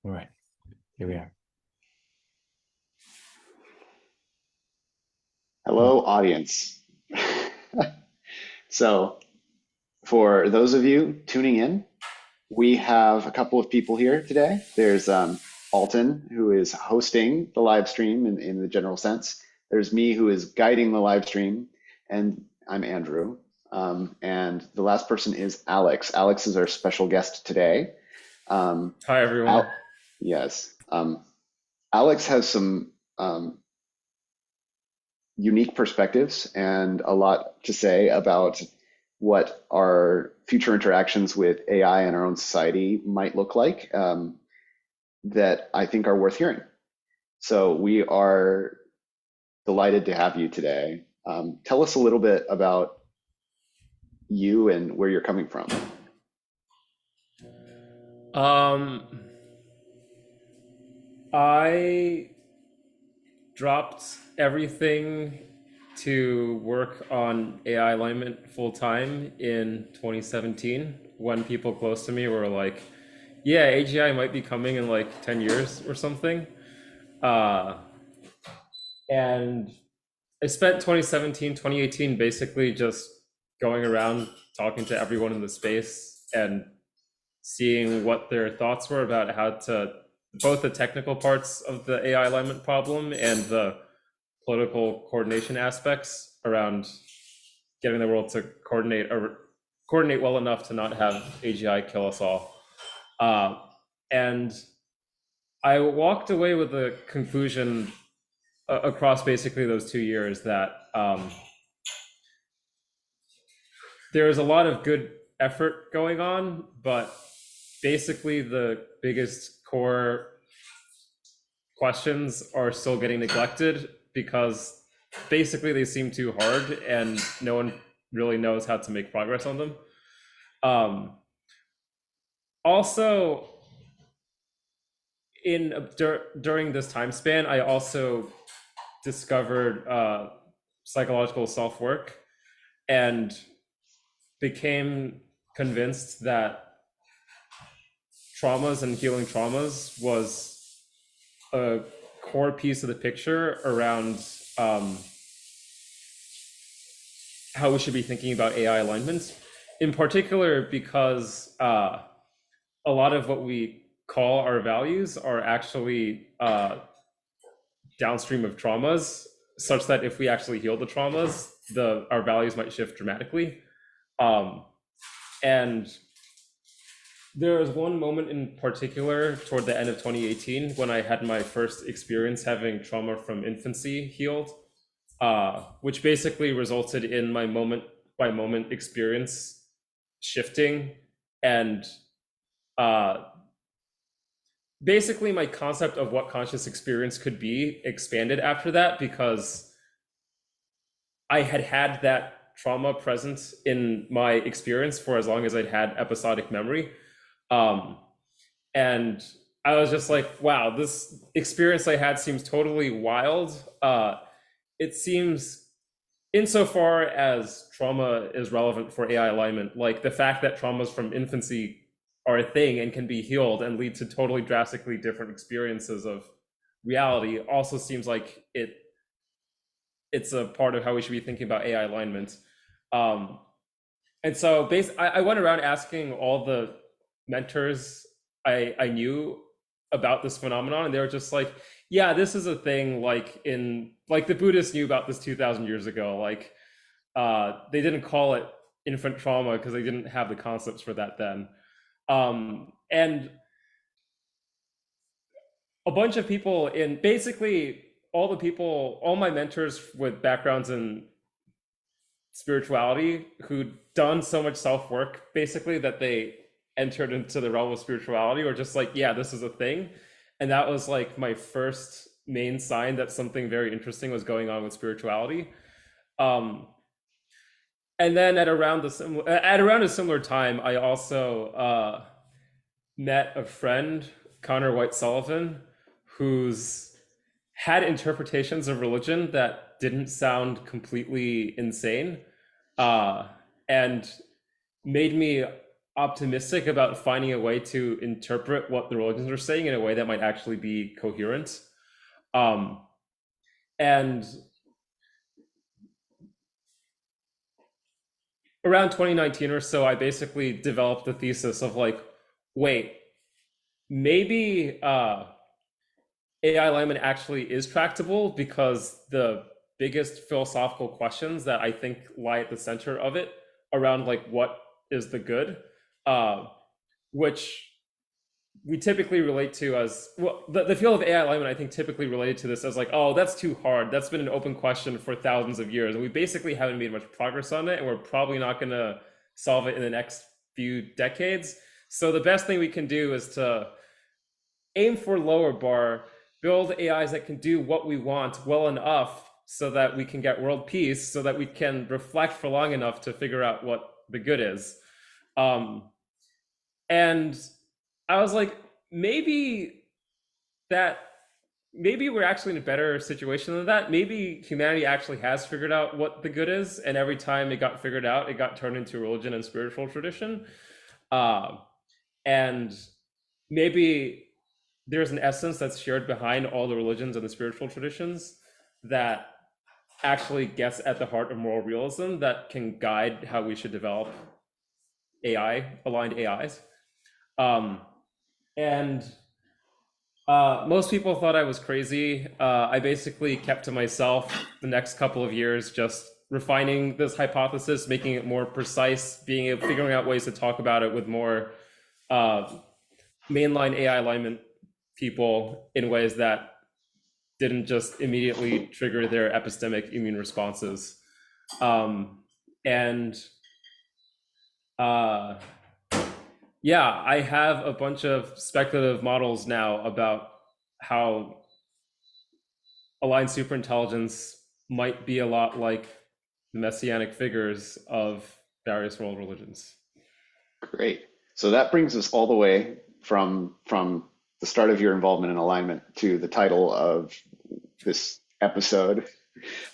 All right, here we are. Hello, audience. So, for those of you tuning in, we have a couple of people here today. There's Alton, who is hosting the live stream in the general sense. There's me, who is guiding the live stream, and I'm Andrew. And the last person is Alex. Alex is our special guest today. Um, Hi, everyone. Al yes. Alex has some unique perspectives and a lot to say about what our future interactions with AI in our own society might look like, that I think are worth hearing. So we are delighted to have you today. Tell us a little bit about you and where you're coming from. Um, I dropped everything to work on AI alignment full time in 2017 when people close to me were like, yeah, AGI might be coming in like 10 years or something. Uh, and I spent 2017, 2018 basically just going around talking to everyone in the space and seeing what their thoughts were about how to both the technical parts of the AI alignment problem and the political coordination aspects around getting the world to coordinate well enough to not have AGI kill us all. And I walked away with the conclusion across basically those 2 years that there's a lot of good effort going on, but basically the biggest core questions are still getting neglected because basically they seem too hard and no one really knows how to make progress on them. Also, during this time span, I also discovered psychological self-work and became convinced that traumas and healing traumas was a core piece of the picture around how we should be thinking about AI alignment, in particular because a lot of what we call our values are actually downstream of traumas, such that if we actually heal the traumas, our values might shift dramatically. And there was one moment in particular toward the end of 2018 when I had my first experience having trauma from infancy healed, which basically resulted in my moment by moment experience shifting, and basically my concept of what conscious experience could be expanded after that, because I had had that trauma present in my experience for as long as I'd had episodic memory. And I was just like, wow, this experience I had seems totally wild. It seems, insofar as trauma is relevant for AI alignment, like the fact that traumas from infancy are a thing and can be healed and lead to totally drastically different experiences of reality also seems like it's a part of how we should be thinking about AI alignment. And so I went around asking all the mentors I knew about this phenomenon, and they were just like, yeah, this is a thing, like the Buddhists knew about this 2000 years ago. Like they didn't call it infant trauma because they didn't have the concepts for that then. And a bunch of people in basically all my mentors with backgrounds in spirituality who'd done so much self-work basically that they entered into the realm of spirituality, or just like, yeah, this is a thing. And that was like my first main sign that something very interesting was going on with spirituality. And then at around a similar time, I also met a friend, Connor White Sullivan, who's had interpretations of religion that didn't sound completely insane, and made me optimistic about finding a way to interpret what the religions are saying in a way that might actually be coherent. Um, and around 2019 or so, I basically developed the thesis of like, wait, maybe AI alignment actually is tractable, because the biggest philosophical questions that I think lie at the center of it around like what is the good, uh, which we typically relate to as well, the field of AI alignment, I think, typically related to this as like, oh, that's too hard. That's been an open question for thousands of years. And we basically haven't made much progress on it. And we're probably not going to solve it in the next few decades. So the best thing we can do is to aim for lower bar, build AIs that can do what we want well enough so that we can get world peace, so that we can reflect for long enough to figure out what the good is. Um, and I was like, maybe that maybe we're actually in a better situation than that. Maybe humanity actually has figured out what the good is, and every time it got figured out, it got turned into religion and spiritual tradition. Uh, and maybe there's an essence that's shared behind all the religions and the spiritual traditions that actually gets at the heart of moral realism that can guide how we should develop AI aligned AIs. Um, and Most people thought I was crazy. I basically kept to myself the next couple of years, just refining this hypothesis, making it more precise, figuring out ways to talk about it with more uh, mainline AI alignment people in ways that didn't just immediately trigger their epistemic immune responses. And uh, Yeah, I have a bunch of speculative models now about how aligned superintelligence might be a lot like the messianic figures of various world religions. Great. So that brings us all the way from the start of your involvement in alignment to the title of this episode.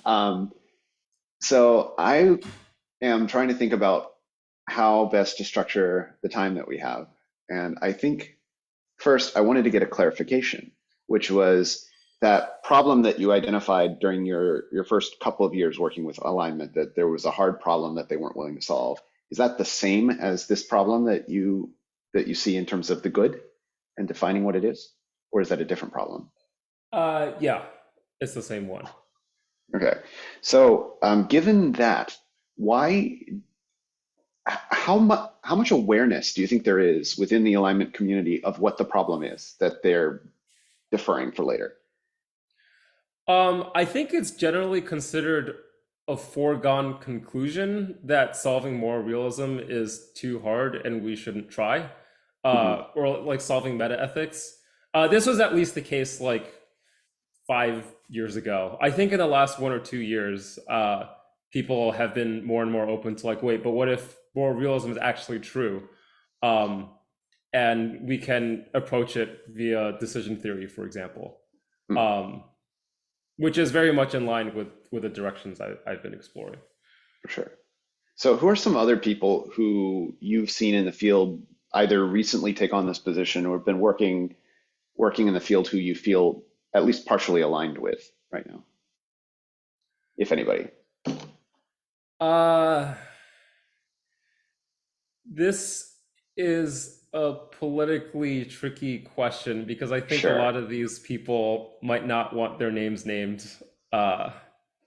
Um, so I am trying to think about how best to structure the time that we have. And I think first I wanted to get a clarification, which was that problem that you identified during your first couple of years working with alignment, that there was a hard problem that they weren't willing to solve. Is that the same as this problem that you see in terms of the good and defining what it is? Or is that a different problem? Yeah, it's the same one. Okay. So given that, why how much awareness do you think there is within the alignment community of what the problem is that they're deferring for later? I think it's generally considered a foregone conclusion that solving moral realism is too hard and we shouldn't try, Hmm. or like solving meta ethics. This was at least the case like 5 years ago. I think in the last 1 or 2 years, people have been more and more open to like, wait, but what if moral realism is actually true? Um, and we can approach it via decision theory, for example, um, which is very much in line with the directions I've been exploring. For sure. So, who are some other people who you've seen in the field either recently take on this position or have been working in the field who you feel at least partially aligned with right now, if anybody? Uh, this is a politically tricky question because I think a Sure. lot of these people might not want their names named uh, All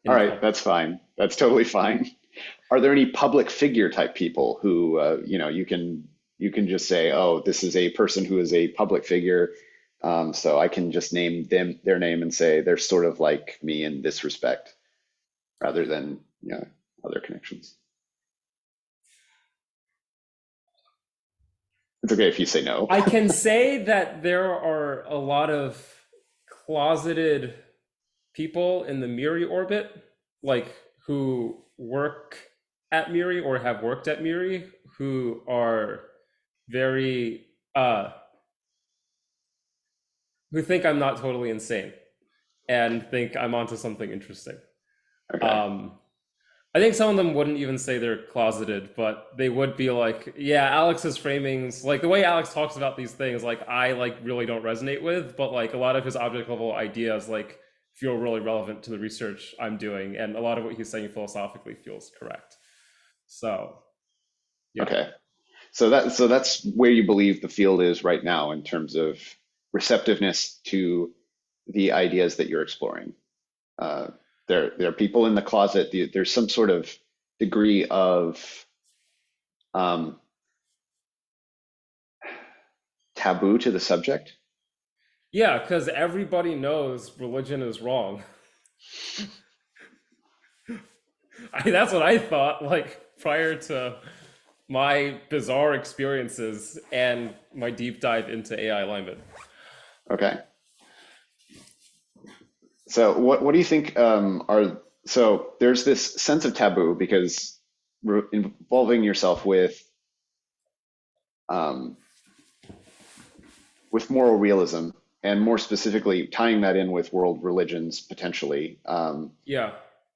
in right, public. that's fine. That's totally fine. Are there any public figure type people who you can just say, oh, this is a person who is a public figure, so I can just name them their name and say they're sort of like me in this respect, rather than other connections. It's okay if you say no. I can say that there are a lot of closeted people in the Miri orbit, like who work at Miri or have worked at Miri, who are very who think I'm not totally insane and think I'm onto something interesting. Okay. Um, I think some of them wouldn't even say they're closeted, but they would be like, yeah, Alex's framings, like the way Alex talks about these things, like I like really don't resonate with, but like a lot of his object level ideas like feel really relevant to the research I'm doing, and a lot of what he's saying philosophically feels correct. So yeah. Okay. So that's where you believe the field is right now in terms of receptiveness to the ideas that you're exploring. Uh, there are people in the closet. There's some sort of degree of um, taboo to the subject. Yeah, because everybody knows religion is wrong. That's what I thought, like prior to my bizarre experiences and my deep dive into AI alignment. Okay. So what do you think are so there's this sense of taboo because involving yourself um, with moral realism and more specifically tying that in with world religions potentially Yeah.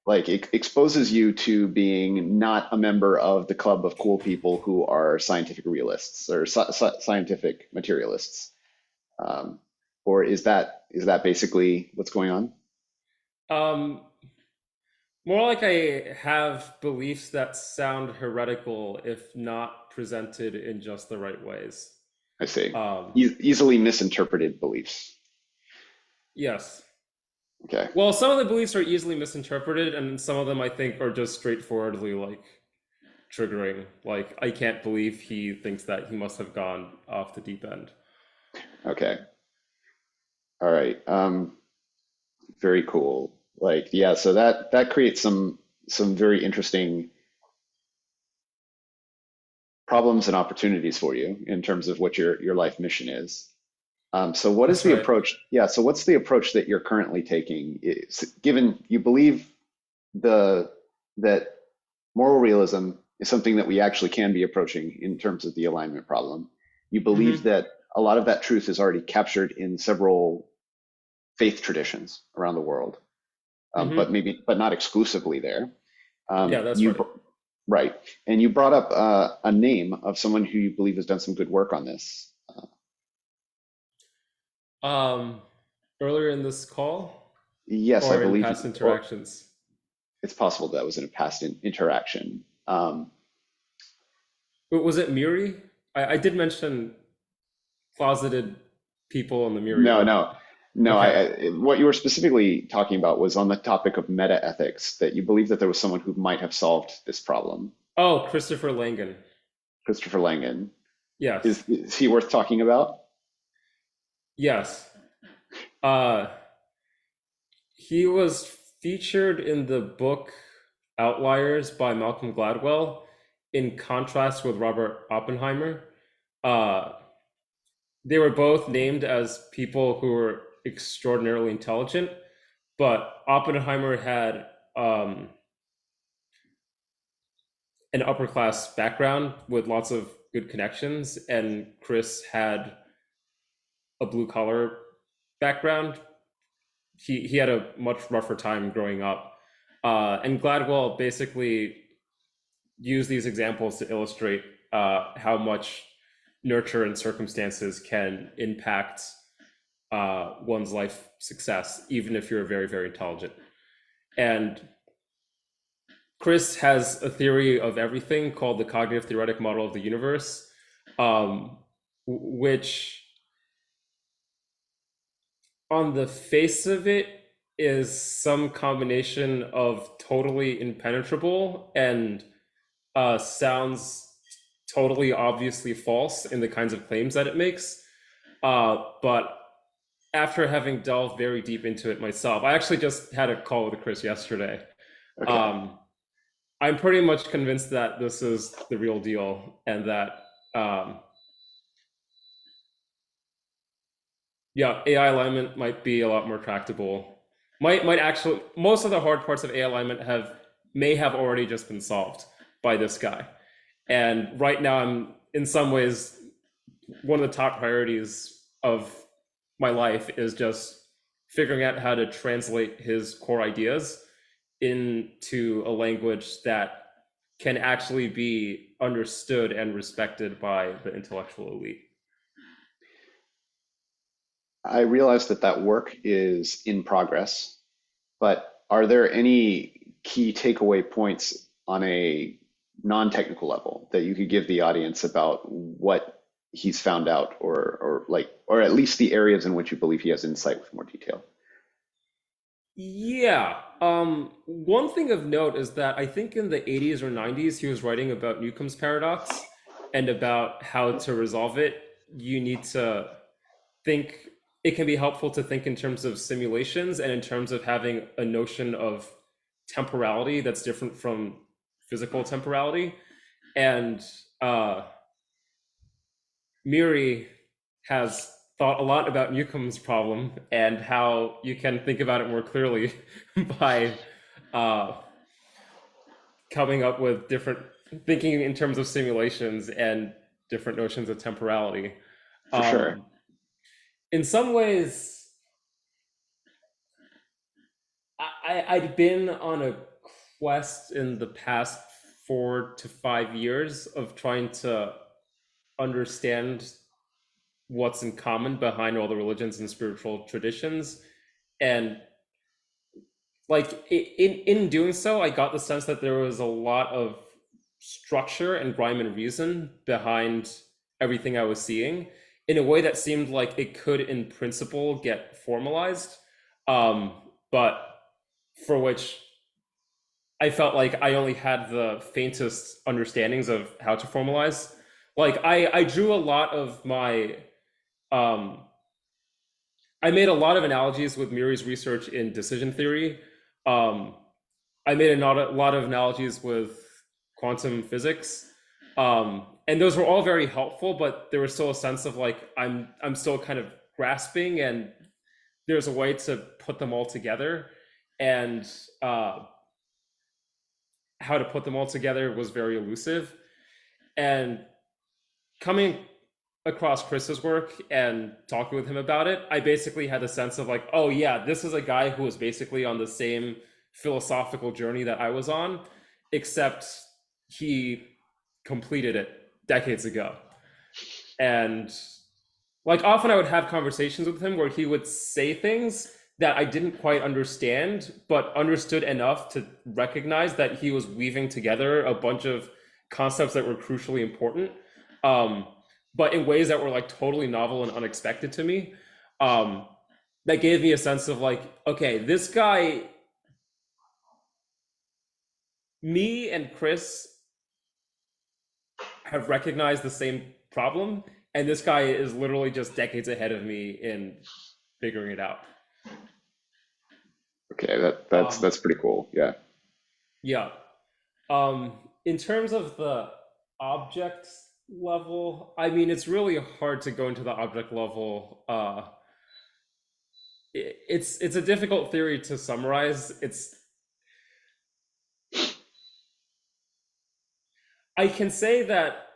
like it exposes you to being not a member of the club of cool people who are scientific realists or scientific materialists. Um, or is that basically what's going on? Um, More like I have beliefs that sound heretical if not presented in just the right ways. I see. Um, Easily misinterpreted beliefs. yes. Okay. Well, some of the beliefs are easily misinterpreted, and some of them I think are just straightforwardly like triggering. Like, I can't believe he thinks that, he must have gone off the deep end. Okay. All right. Very cool. Like, yeah, so that creates some very interesting problems and opportunities for you in terms of what your life mission is. So what is That's the right. approach? Yeah, so what's the approach that you're currently taking? Given you believe the that moral realism is something that we actually can be approaching in terms of the alignment problem. You believe Hmm. that a lot of that truth is already captured in several faith traditions around the world, Hmm. but not exclusively there. Yeah, that's You right. right, and you brought up a name of someone who you believe has done some good work on this. Um, Earlier in this call Yes, I or in believe, past or interactions? it's possible that was in a past interaction. Was it Miri? I did mention closeted people in the Miri No, room. no, no. Okay. What you were specifically talking about was on the topic of meta ethics, that you believe that there was someone who might have solved this problem. Oh, Christopher Langan. Christopher Langan. Yes. Is he worth talking about? Yes. Uh, he was featured in the book Outliers by Malcolm Gladwell in contrast with Robert Oppenheimer. Uh, they were both named as people who were extraordinarily intelligent, but Oppenheimer had um, an upper class background with lots of good connections, and Chris had a blue collar background. He had a much rougher time growing up, and Gladwell basically used these examples to illustrate how much nurture and circumstances can impact one's life success, even if you're very very intelligent. And Chris has a theory of everything called the cognitive theoretic model of the universe, um, which on the face of it is some combination of totally impenetrable and sounds totally obviously false in the kinds of claims that it makes. But after having delved very deep into it myself, I actually just had a call with Chris yesterday. Okay. Um, I'm pretty much convinced that this is the real deal, and that um, yeah, AI alignment might be a lot more tractable. Might actually, most of the hard parts of AI alignment may have already just been solved by this guy. And right now, I'm in some ways one of the top priorities of my life is just figuring out how to translate his core ideas into a language that can actually be understood and respected by the intellectual elite. I realize that that work is in progress, but are there any key takeaway points on a non-technical level that you could give the audience about what he's found out, or at least the areas in which you believe he has insight with more detail? Yeah. One thing of note is that I think in the 80s or 90s, he was writing about Newcomb's paradox and about how to resolve it. You need to think, it can be helpful to think in terms of simulations and in terms of having a notion of temporality that's different from physical temporality. And uh, Miri has thought a lot about Newcomb's problem and how you can think about it more clearly by uh, coming up with different thinking in terms of simulations and different notions of temporality. For sure. Um, in some ways, I'd been on a quest in the past 4 to 5 years of trying to understand what's in common behind all the religions and spiritual traditions. And like in doing so, I got the sense that there was a lot of structure and rhyme and reason behind everything I was seeing in a way that seemed like it could, in principle, get formalized, um, but for which I felt like I only had the faintest understandings of how to formalize. Like I drew a lot of my um, I made a lot of analogies with Miri's research in decision theory. Um, I made a lot of analogies with quantum physics, and those were all very helpful. But there was still a sense of like I'm still kind of grasping, and there's a way to put them all together, and uh, how to put them all together was very elusive. And coming across Chris's work and talking with him about it, I basically had the sense of like, oh yeah, this is a guy who was basically on the same philosophical journey that I was on, except he completed it decades ago. And like often I would have conversations with him where he would say things that I didn't quite understand, but understood enough to recognize that he was weaving together a bunch of concepts that were crucially important, um, but in ways that were like totally novel and unexpected to me. Um, that gave me a sense of like, okay, this guy, me and Chris have recognized the same problem, and this guy is literally just decades ahead of me in figuring it out. Okay, Um, that's pretty cool. Yeah. yeah. Um, in terms of the object level, I mean, it's really hard to go into the object level. It's a difficult theory to summarize. It's I can say that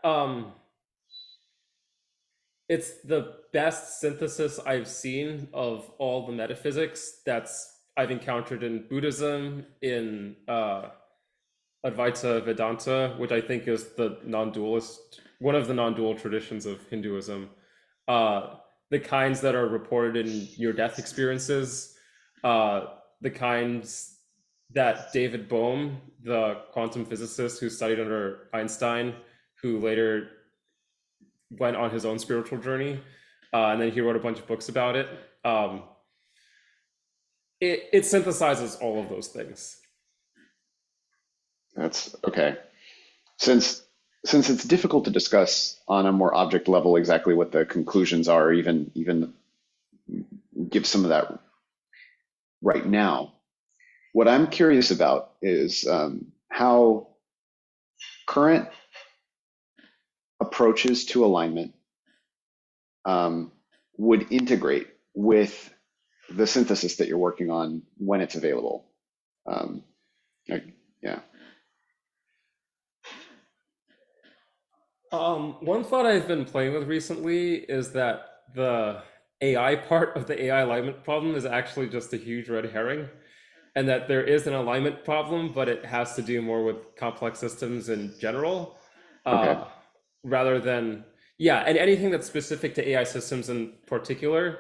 it's the best synthesis I've seen of all the metaphysics that's I've encountered in Buddhism, in Advaita Vedanta, which I think is the non-dualist, one of the non-dual traditions of Hinduism. The kinds that are reported in near-death experiences, uh, the kinds that David Bohm, the quantum physicist who studied under Einstein, who later went on his own spiritual journey, and then he wrote a bunch of books about it. Um, it synthesizes all of those things. That's okay. Since since it's difficult to discuss on a more object level exactly what the conclusions are, or even give some of that right now, what I'm curious about is how current approaches to alignment um, would integrate with the synthesis that you're working on when it's available. Um, like, yeah, One thought I've been playing with recently is that the AI part of the AI alignment problem is actually just a huge red herring. and that there is an alignment problem, but it has to do more with complex systems in general, Okay. uh, rather than, yeah, and anything that's specific to AI systems in particular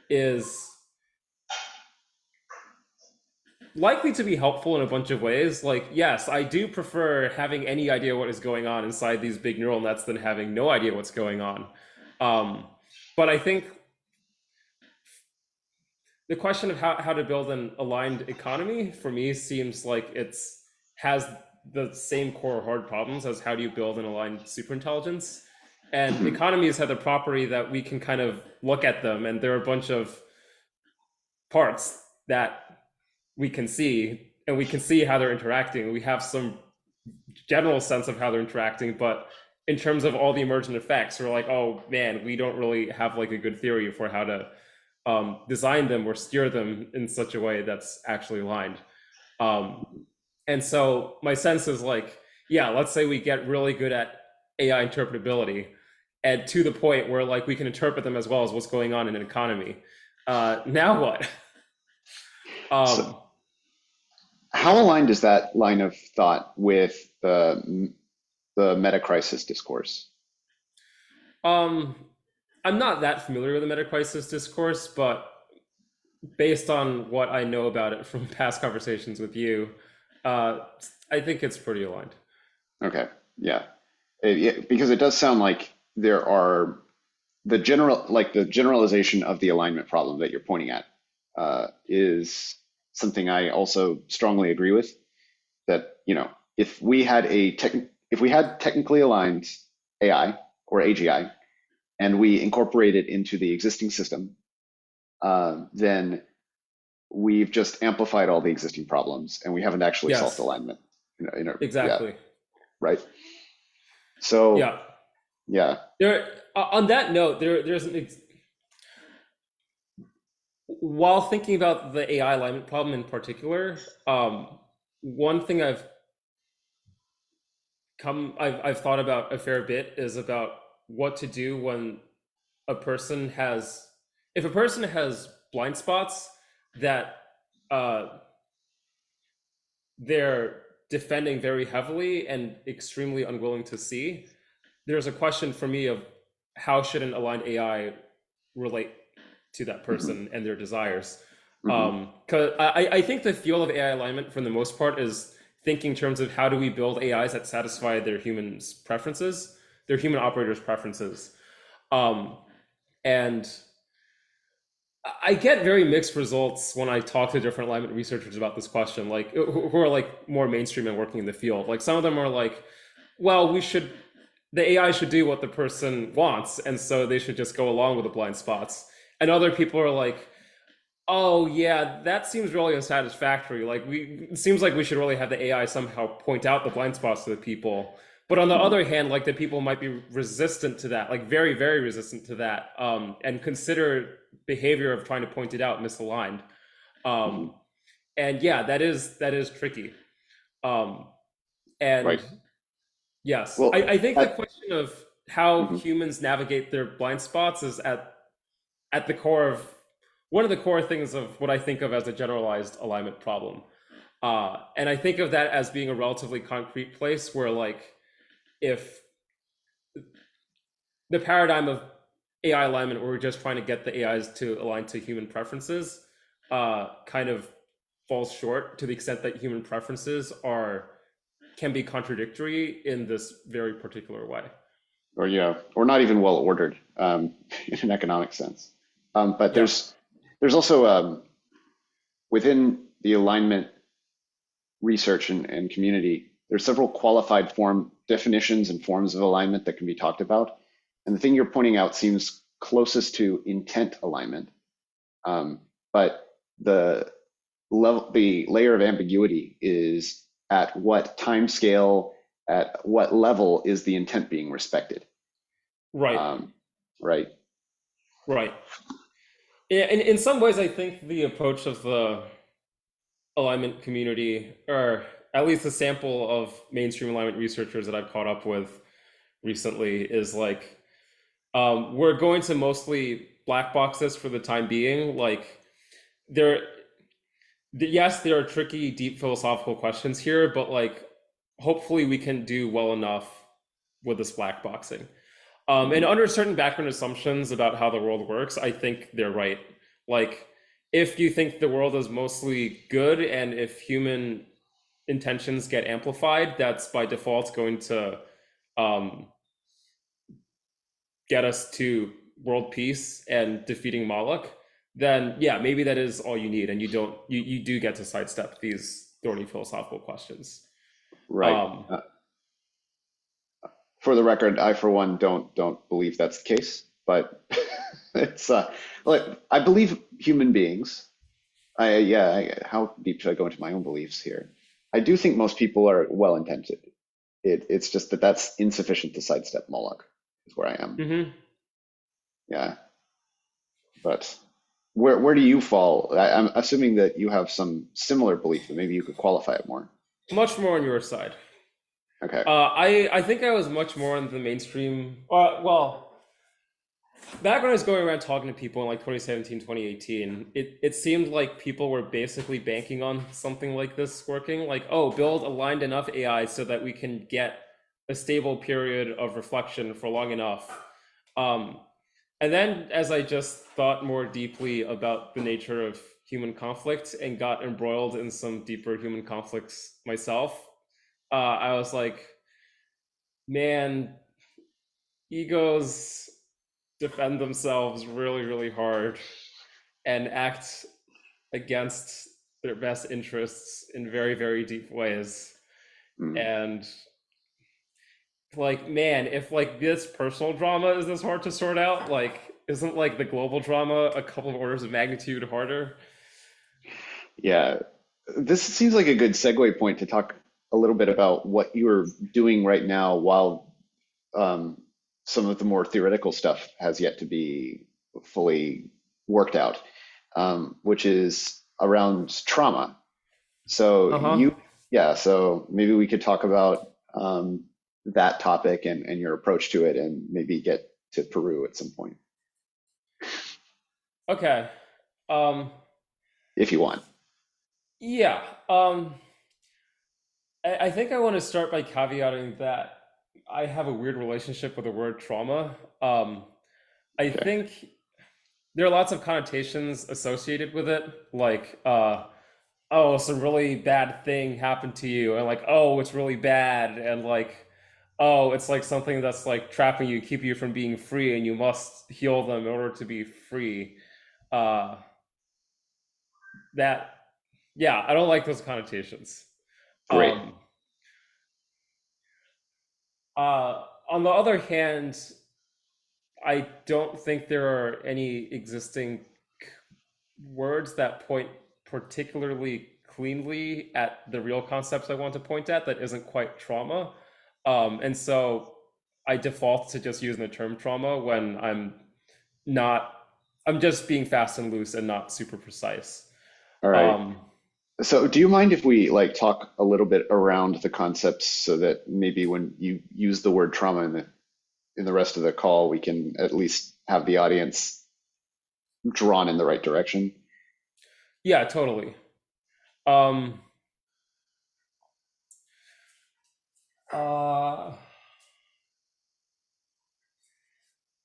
is likely to be helpful in a bunch of ways. Like, yes, I do prefer having any idea what is going on inside these big neural nets than having no idea what's going on. Um, but I think the question of how to build an aligned economy for me seems like it's has the same core hard problems as how do you build an aligned superintelligence. And Hmm. economies have the property that we can kind of look at them, and there are a bunch of parts that we can see, and we can see how they're interacting. We have some general sense of how they're interacting, but in terms of all the emergent effects, we're like, oh man, we don't really have like a good theory for how to design them or steer them in such a way that's actually aligned. Um, and so my sense is like, yeah, let's say we get really good at AI interpretability, and to the point where like we can interpret them as well as what's going on in an economy. Now what? So um, how aligned is that line of thought with the meta crisis discourse? um, I'm not that familiar with the meta crisis discourse, but based on what I know about it from past conversations with you, uh, I think it's pretty aligned. Okay. Yeah. Yeah, because it does sound like there are the generalization of the alignment problem that you're pointing at is something I also strongly agree with. That if we had technically aligned AI or AGI and we incorporate it into the existing system, then we've just amplified all the existing problems and we haven't actually solved Yes, alignment. Yeah, exactly. right. So Yeah. yeah. There. On that note, there's while thinking about the AI alignment problem in particular, one thing I've thought about a fair bit is about what to do when a person has if a person has blind spots that uh, they're defending very heavily and extremely unwilling to see. There's a question for me of how should an aligned AI relate to that Hmm. person and their desires. Hmm. Because I think the field of AI alignment, for the most part, is thinking in terms of how do we build AIs that satisfy their humans' preferences, their human operators' preferences. Um, and I get very mixed results when I talk to different alignment researchers about this question, like who are like more mainstream and working in the field. Like some of them are like, well, the AI should do what the person wants, and so they should just go along with the blind spots. And other people are like, oh yeah, that seems really unsatisfactory. Like it seems like we should really have the AI somehow point out the blind spots to the people. But on the Hmm. other hand, like the people might be resistant to that, like very, very resistant to that, and consider behavior of trying to point it out misaligned. Hmm. Um, and yeah, that is tricky. Um, and Right. yes, I Well, think the question of how mhm. humans navigate their blind spots is at the core of one of the core things of what I think of as a generalized alignment problem. And I think of that as being a relatively concrete place where, like, if the paradigm of AI alignment, where we're just trying to get the AIs to align to human preferences, kind of falls short to the extent that human preferences are can be contradictory in this very particular way. Or yeah, or not even well ordered in an economic sense. But Yeah. there's also within the alignment research and community, there's several qualified form definitions and forms of alignment that can be talked about. And the thing you're pointing out seems closest to intent alignment, but the layer of ambiguity is at what time scale, at what level is the intent being respected, Right. um, right? Right. Yeah, in some ways, I think the approach of the alignment community, or at least a sample of mainstream alignment researchers that I've caught up with recently, is like we're going to mostly black box this for the time being. Like there, Yes, there are tricky, deep philosophical questions here, but like hopefully we can do well enough with this black boxing. And Mhm. under certain background assumptions about how the world works, I think they're right. Like, if you think the world is mostly good and if human intentions get amplified, that's by default going to um, get us to world peace and defeating Moloch, then yeah, maybe that is all you need, and you do get to sidestep these thorny philosophical questions. Right. Um, For the record, I for one don't believe that's the case, but it's like I believe human beings. How deep should I go into my own beliefs here? I do think most people are well intentioned. It's just that that's insufficient to sidestep Moloch, is where I am. mhm. Yeah, but where do you fall? I'm assuming that you have some similar belief, but maybe you could qualify it more. Much more on your side. Okay, I think I was much more on the mainstream. Well, back when I was going around talking to people in like 2017, 2018, it seemed like people were basically banking on something like this working. Like, oh, build aligned enough AI so that we can get a stable period of reflection for long enough. Um, and then as I just thought more deeply about the nature of human conflict and got embroiled in some deeper human conflicts myself, I was like, man, egos defend themselves really, really hard and act against their best interests in very, very deep ways. mm, And like, man, if like this personal drama is this hard to sort out, like, isn't like the global drama a couple of orders of magnitude harder? yeah. This seems like a good segue point to talk a little bit about what you're doing right now while um, some of the more theoretical stuff has yet to be fully worked out, which is around trauma. So Uh huh. so maybe we could talk about that topic and your approach to it, and maybe get to Peru at some point Okay. Um, if you want. yeah. I think I want to start by caveating that I have a weird relationship with the word trauma. I Okay. think there are lots of connotations associated with it, like oh, some really bad thing happened to you, and like, oh, it's really bad, and like, oh, it's like something that's like trapping you, keep you from being free, and you must heal them in order to be free. Uh, that, yeah, I don't like those connotations. Great. Um, on the other hand, I don't think there are any existing words that point particularly cleanly at the real concepts I want to point at that isn't quite trauma. And so I default to just using the term trauma when not, I'm just being fast and loose and not super precise. All right. Um, So, do you mind if we like talk a little bit around the concepts so that maybe when you use the word trauma in the rest of the call, we can at least have the audience drawn in the right direction? yeah, totally. Um, uh,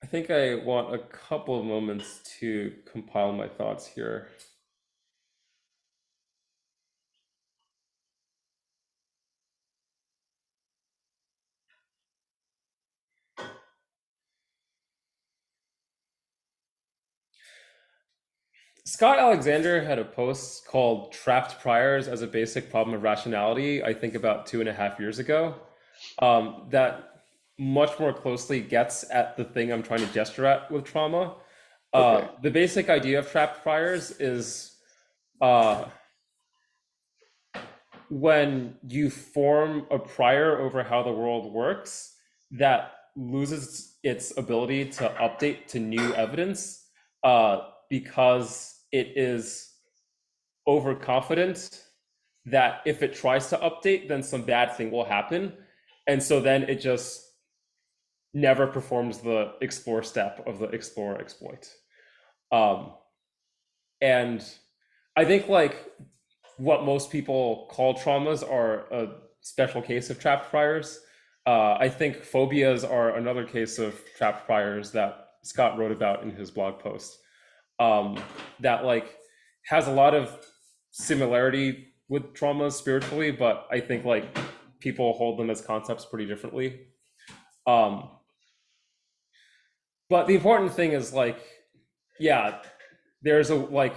I think I want a couple of moments to compile my thoughts here. Scott Alexander had a post called Trapped Priors as a Basic Problem of Rationality, I think about 2.5 years ago, that much more closely gets at the thing I'm trying to gesture at with trauma. Okay. The basic idea of trapped priors is uh, when you form a prior over how the world works that loses its ability to update to new evidence because it is overconfident that if it tries to update, then some bad thing will happen. And so then it just never performs the explore step of the explore exploit. Um, and I think like what most people call traumas are a special case of trapped priors. I think phobias are another case of trapped priors that Scott wrote about in his blog post. Um, that like has a lot of similarity with traumas spiritually, but I think like people hold them as concepts pretty differently. Um, but the important thing is like, yeah, there's a like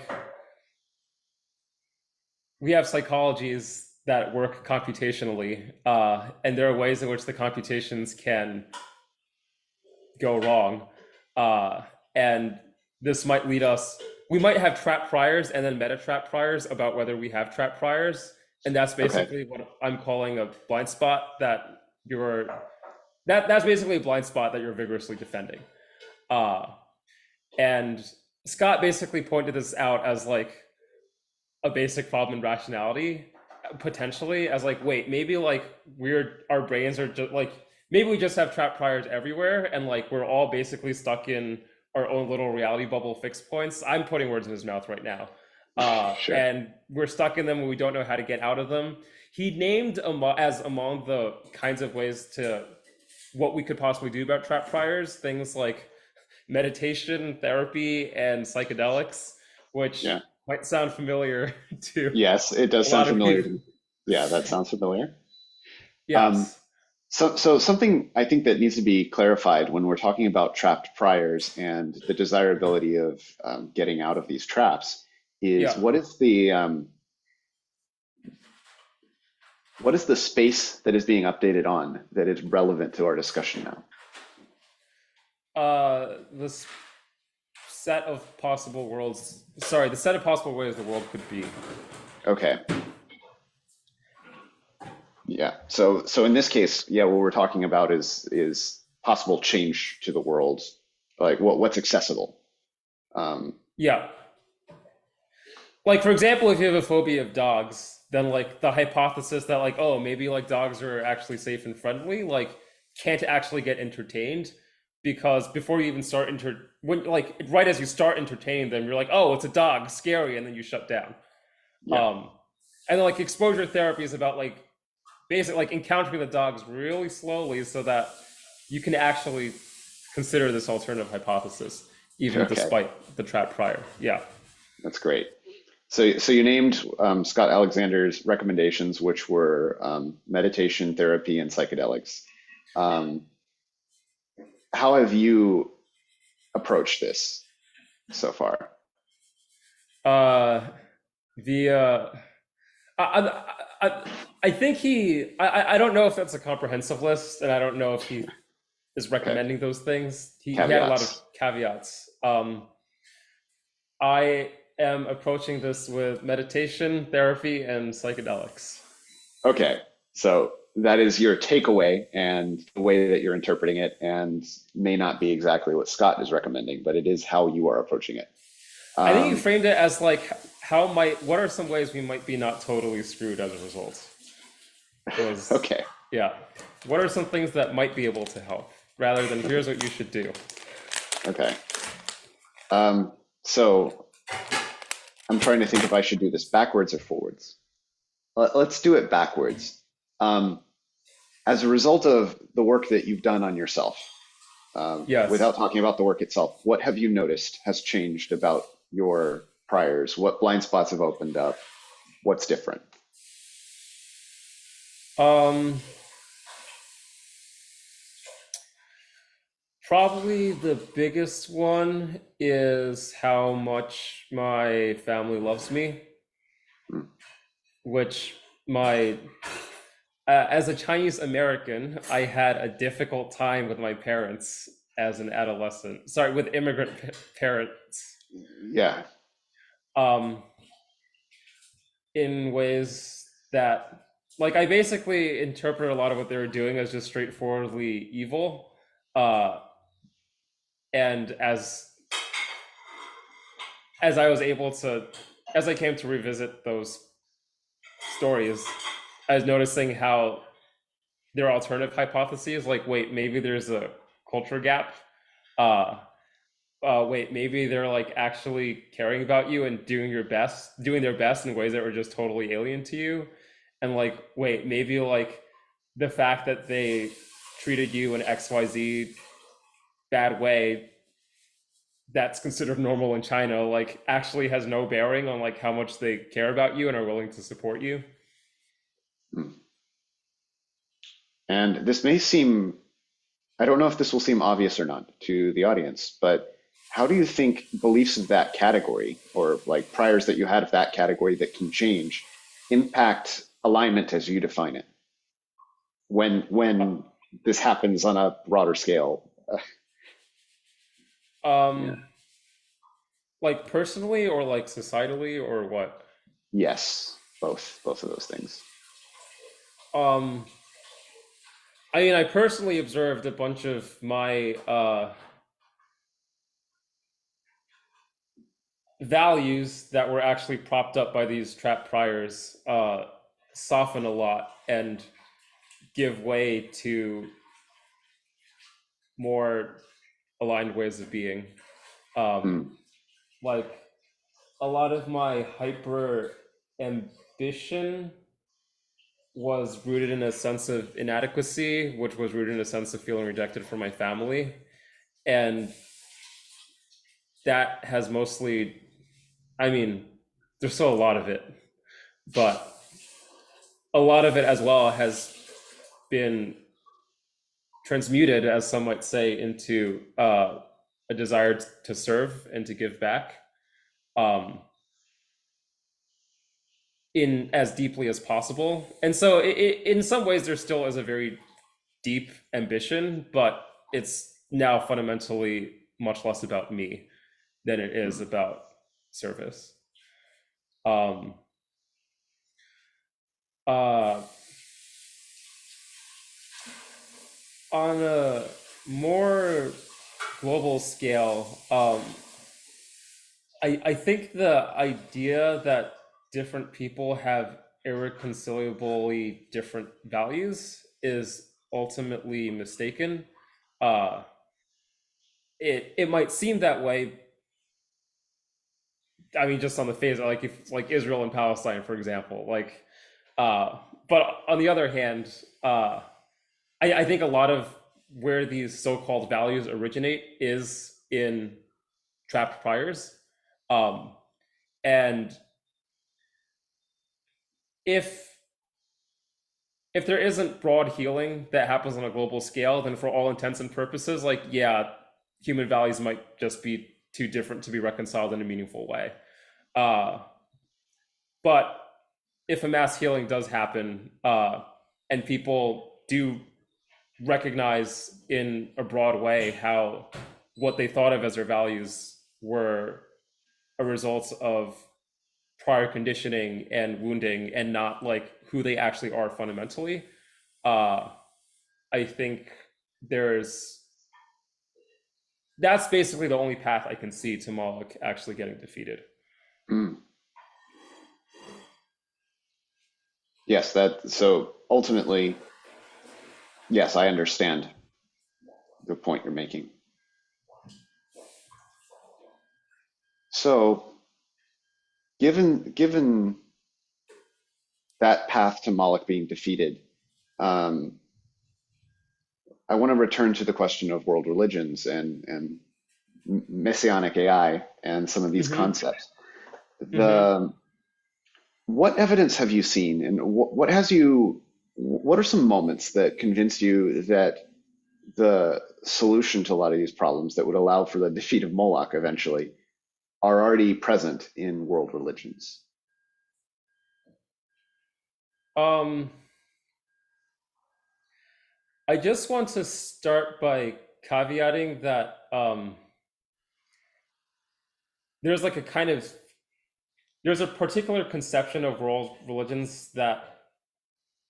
we have psychologies that work computationally, and there are ways in which the computations can go wrong. Uh, and this might lead us, we might have trap priors and then meta trap priors about whether we have trap priors. And that's Okay. basically what I'm calling a blind spot that you're, that's basically a blind spot that you're vigorously defending. Uh, and Scott basically pointed this out as like a basic problem in rationality, potentially as like, wait, maybe like our brains are just like, maybe we just have trap priors everywhere and like we're all basically stuck in our own little reality bubble fixed points. I'm putting words in his mouth right now. Sure. And we're stuck in them and we don't know how to get out of them. He named as among the kinds of ways to what we could possibly do about trap priors things like meditation, therapy, and psychedelics, which Yeah. might sound familiar to Yes, it does a sound lot of familiar people. to me. Yeah, that sounds familiar. Um, Yes. so something I think that needs to be clarified when we're talking about trapped priors and the desirability of getting out of these traps is Yeah. what is the space that is being updated on that is relevant to our discussion now? This set of possible worlds. Sorry, the set of possible ways the world could be. Okay. Yeah. So in this case, yeah, what we're talking about is possible change to the world, like what's accessible. Um, Yeah. Like for example, if you have a phobia of dogs, then like the hypothesis that like, oh, maybe like dogs are actually safe and friendly, like can't actually get entertained because before you even start when like right as you start entertaining them, you're like, oh, it's a dog, scary, and then you shut down. yeah. Um, and then, like exposure therapy is about like basically like encountering the dogs really slowly so that you can actually consider this alternative hypothesis, even Okay. despite the trap prior. Yeah. That's great. So you named Scott Alexander's recommendations, which were meditation, therapy, and psychedelics. Um, how have you approached this so far? Uh, the I, I I think I don't know if that's a comprehensive list, and I don't know if he is Okay, recommending those things. He had a lot of caveats. caveats. I am approaching this with meditation, therapy, and psychedelics. Okay, so that is your takeaway and the way that you're interpreting it, and may not be exactly what Scott is recommending, but it is how you are approaching it. I think you Um, framed it as like what are some ways we might be not totally screwed as a result? Was okay, yeah. What are some things that might be able to help rather than here's what you should do? okay. So I'm trying to think if I should do this backwards or forwards. Let's do it backwards. Um, as a result of the work that you've done on yourself, Yes. without talking about the work itself, what have you noticed has changed about your priors? What blind spots have opened up? What's different? Um, Probably the biggest one is how much my family loves me, Hmm. which my as a Chinese American, I had a difficult time with my parents as an adolescent. Sorry, with immigrant parents. Yeah. Um, in ways that like I basically interpret a lot of what they were doing as just straightforwardly evil. Uh, and as I was able to as I came to revisit those stories, I was noticing how there are alternative hypotheses. Like, wait, maybe there's a culture gap. Uh, wait, maybe they're like actually caring about you and doing their best in ways that were just totally alien to you. And like, wait, maybe like the fact that they treated you in XYZ bad way that's considered normal in China, like actually has no bearing on like how much they care about you and are willing to support you. Hmm. And this may seem, I don't know if this will seem obvious or not to the audience, but how do you think beliefs of that category, or like priors that you had of that category that can change, impact alignment as you define it when this happens on a broader scale? Yeah. Um, like personally or like societally or what? Yes, both of those things. Um, I mean, I personally observed a bunch of my values that were actually propped up by these trapped priors soften a lot and give way to more aligned ways of being. Um, Hmm. like a lot of my hyper ambition was rooted in a sense of inadequacy, which was rooted in a sense of feeling rejected from my family. And that has mostly, I mean, there's still a lot of it, but a lot of it as well has been transmuted, as some might say, into a desire to serve and to give back um, in as deeply as possible. And so, in some ways, there still is a very deep ambition, but it's now fundamentally much less about me than it is Hmm. about service. Um, uh, on a more global scale, I think the idea that different people have irreconcilably different values is ultimately mistaken. Uh, it might seem that way. I mean, just on the face, like if like Israel and Palestine, for example, like, uh, but on the other hand, I think a lot of where these so-called values originate is in trapped priors, um, and if if there isn't broad healing that happens on a global scale, then for all intents and purposes, like, yeah, human values might just be too different to be reconciled in a meaningful way. Uh, but if a mass healing does happen and people do recognize in a broad way how what they thought of as their values were a result of prior conditioning and wounding and not like who they actually are fundamentally, uh, I think there's that's basically the only path I can see to Moloch actually getting defeated. Hmm. Yes, that so ultimately, yes, I understand the point you're making. So, given that path to Moloch being defeated, um, I want to return to the question of world religions and Messianic AI and some of these Mm-hmm. concepts. Mm-hmm. The What evidence have you seen, and what has you? What are some moments that convinced you that the solution to a lot of these problems that would allow for the defeat of Moloch eventually are already present in world religions? Um, I just want to start by caveating that there's like a kind of there's a particular conception of world religions that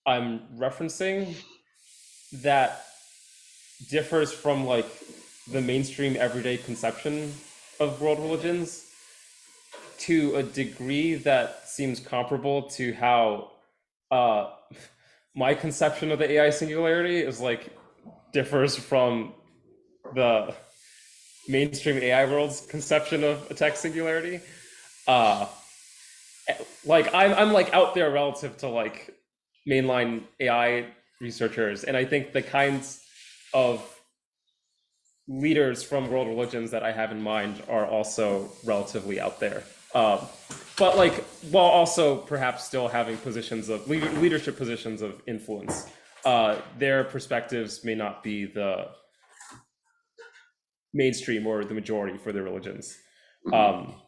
I'm referencing that differs from like the mainstream everyday conception of world religions to a degree that seems comparable to how uh, my conception of the AI singularity is like differs from the mainstream AI world's conception of attack singularity. Uh, like I'm like out there relative to like mainline AI researchers, and I think the kinds of leaders from world religions that I have in mind are also relatively out there. But like, while also perhaps still having positions of leadership positions of influence, their perspectives may not be the mainstream or the majority for their religions. Mhm. Um,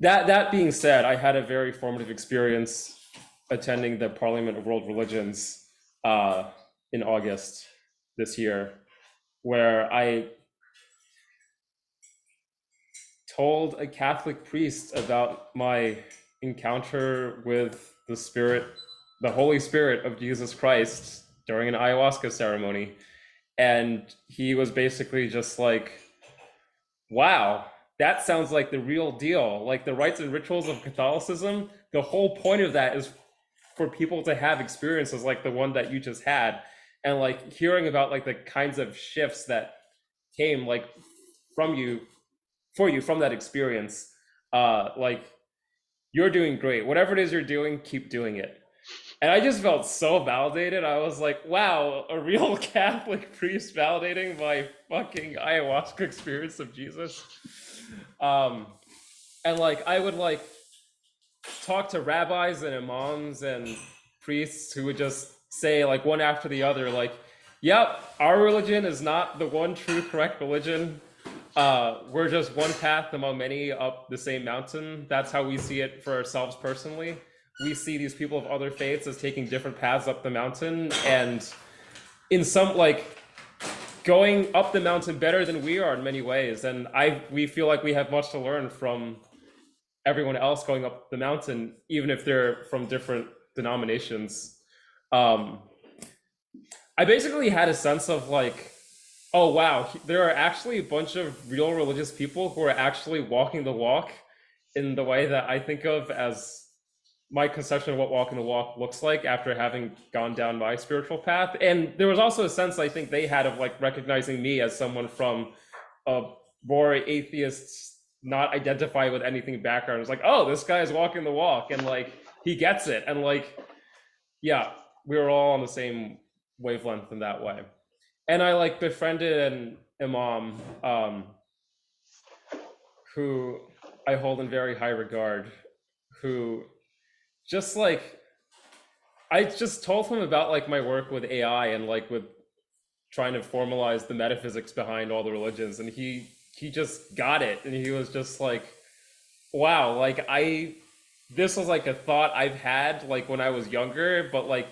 that being said, I had a very formative experience attending the Parliament of World Religions in August this year, where I told a Catholic priest about my encounter with the Spirit, the Holy Spirit of Jesus Christ during an ayahuasca ceremony. And he was basically just like, wow, that sounds like the real deal. Like the rites and rituals of Catholicism, the whole point of that is for people to have experiences like the one that you just had. And like hearing about like the kinds of shifts that came like from you for you from that experience, like you're doing great. Whatever it is you're doing, keep doing it. And I just felt so validated. I was like, wow, a real Catholic priest validating my fucking ayahuasca experience of Jesus. Um, and like, I would like talk to rabbis and imams and priests who would just say, like, one after the other, like, yep, our religion is not the one true correct religion. We're just one path among many up the same mountain. That's how we see it for ourselves personally. We see these people of other faiths as taking different paths up the mountain, and in some like going up the mountain better than we are in many ways. And we feel like we have much to learn from everyone else going up the mountain, even if they're from different denominations. Um, I basically had a sense of like, oh wow, there are actually a bunch of real religious people who are actually walking the walk in the way that I think of as my conception of what walking the walk looks like after having gone down my spiritual path. And there was also a sense I think they had of like recognizing me as someone from a more atheist, not identify with anything background. It's like, oh, this guy is walking the walk and like he gets it. And like, yeah, we were all on the same wavelength in that way. And I like befriended an imam who I hold in very high regard, who just like I just told him about like my work with AI and like with trying to formalize the metaphysics behind all the religions, and he just got it, and he was just like, wow, like this was like a thought I've had like when I was younger, but like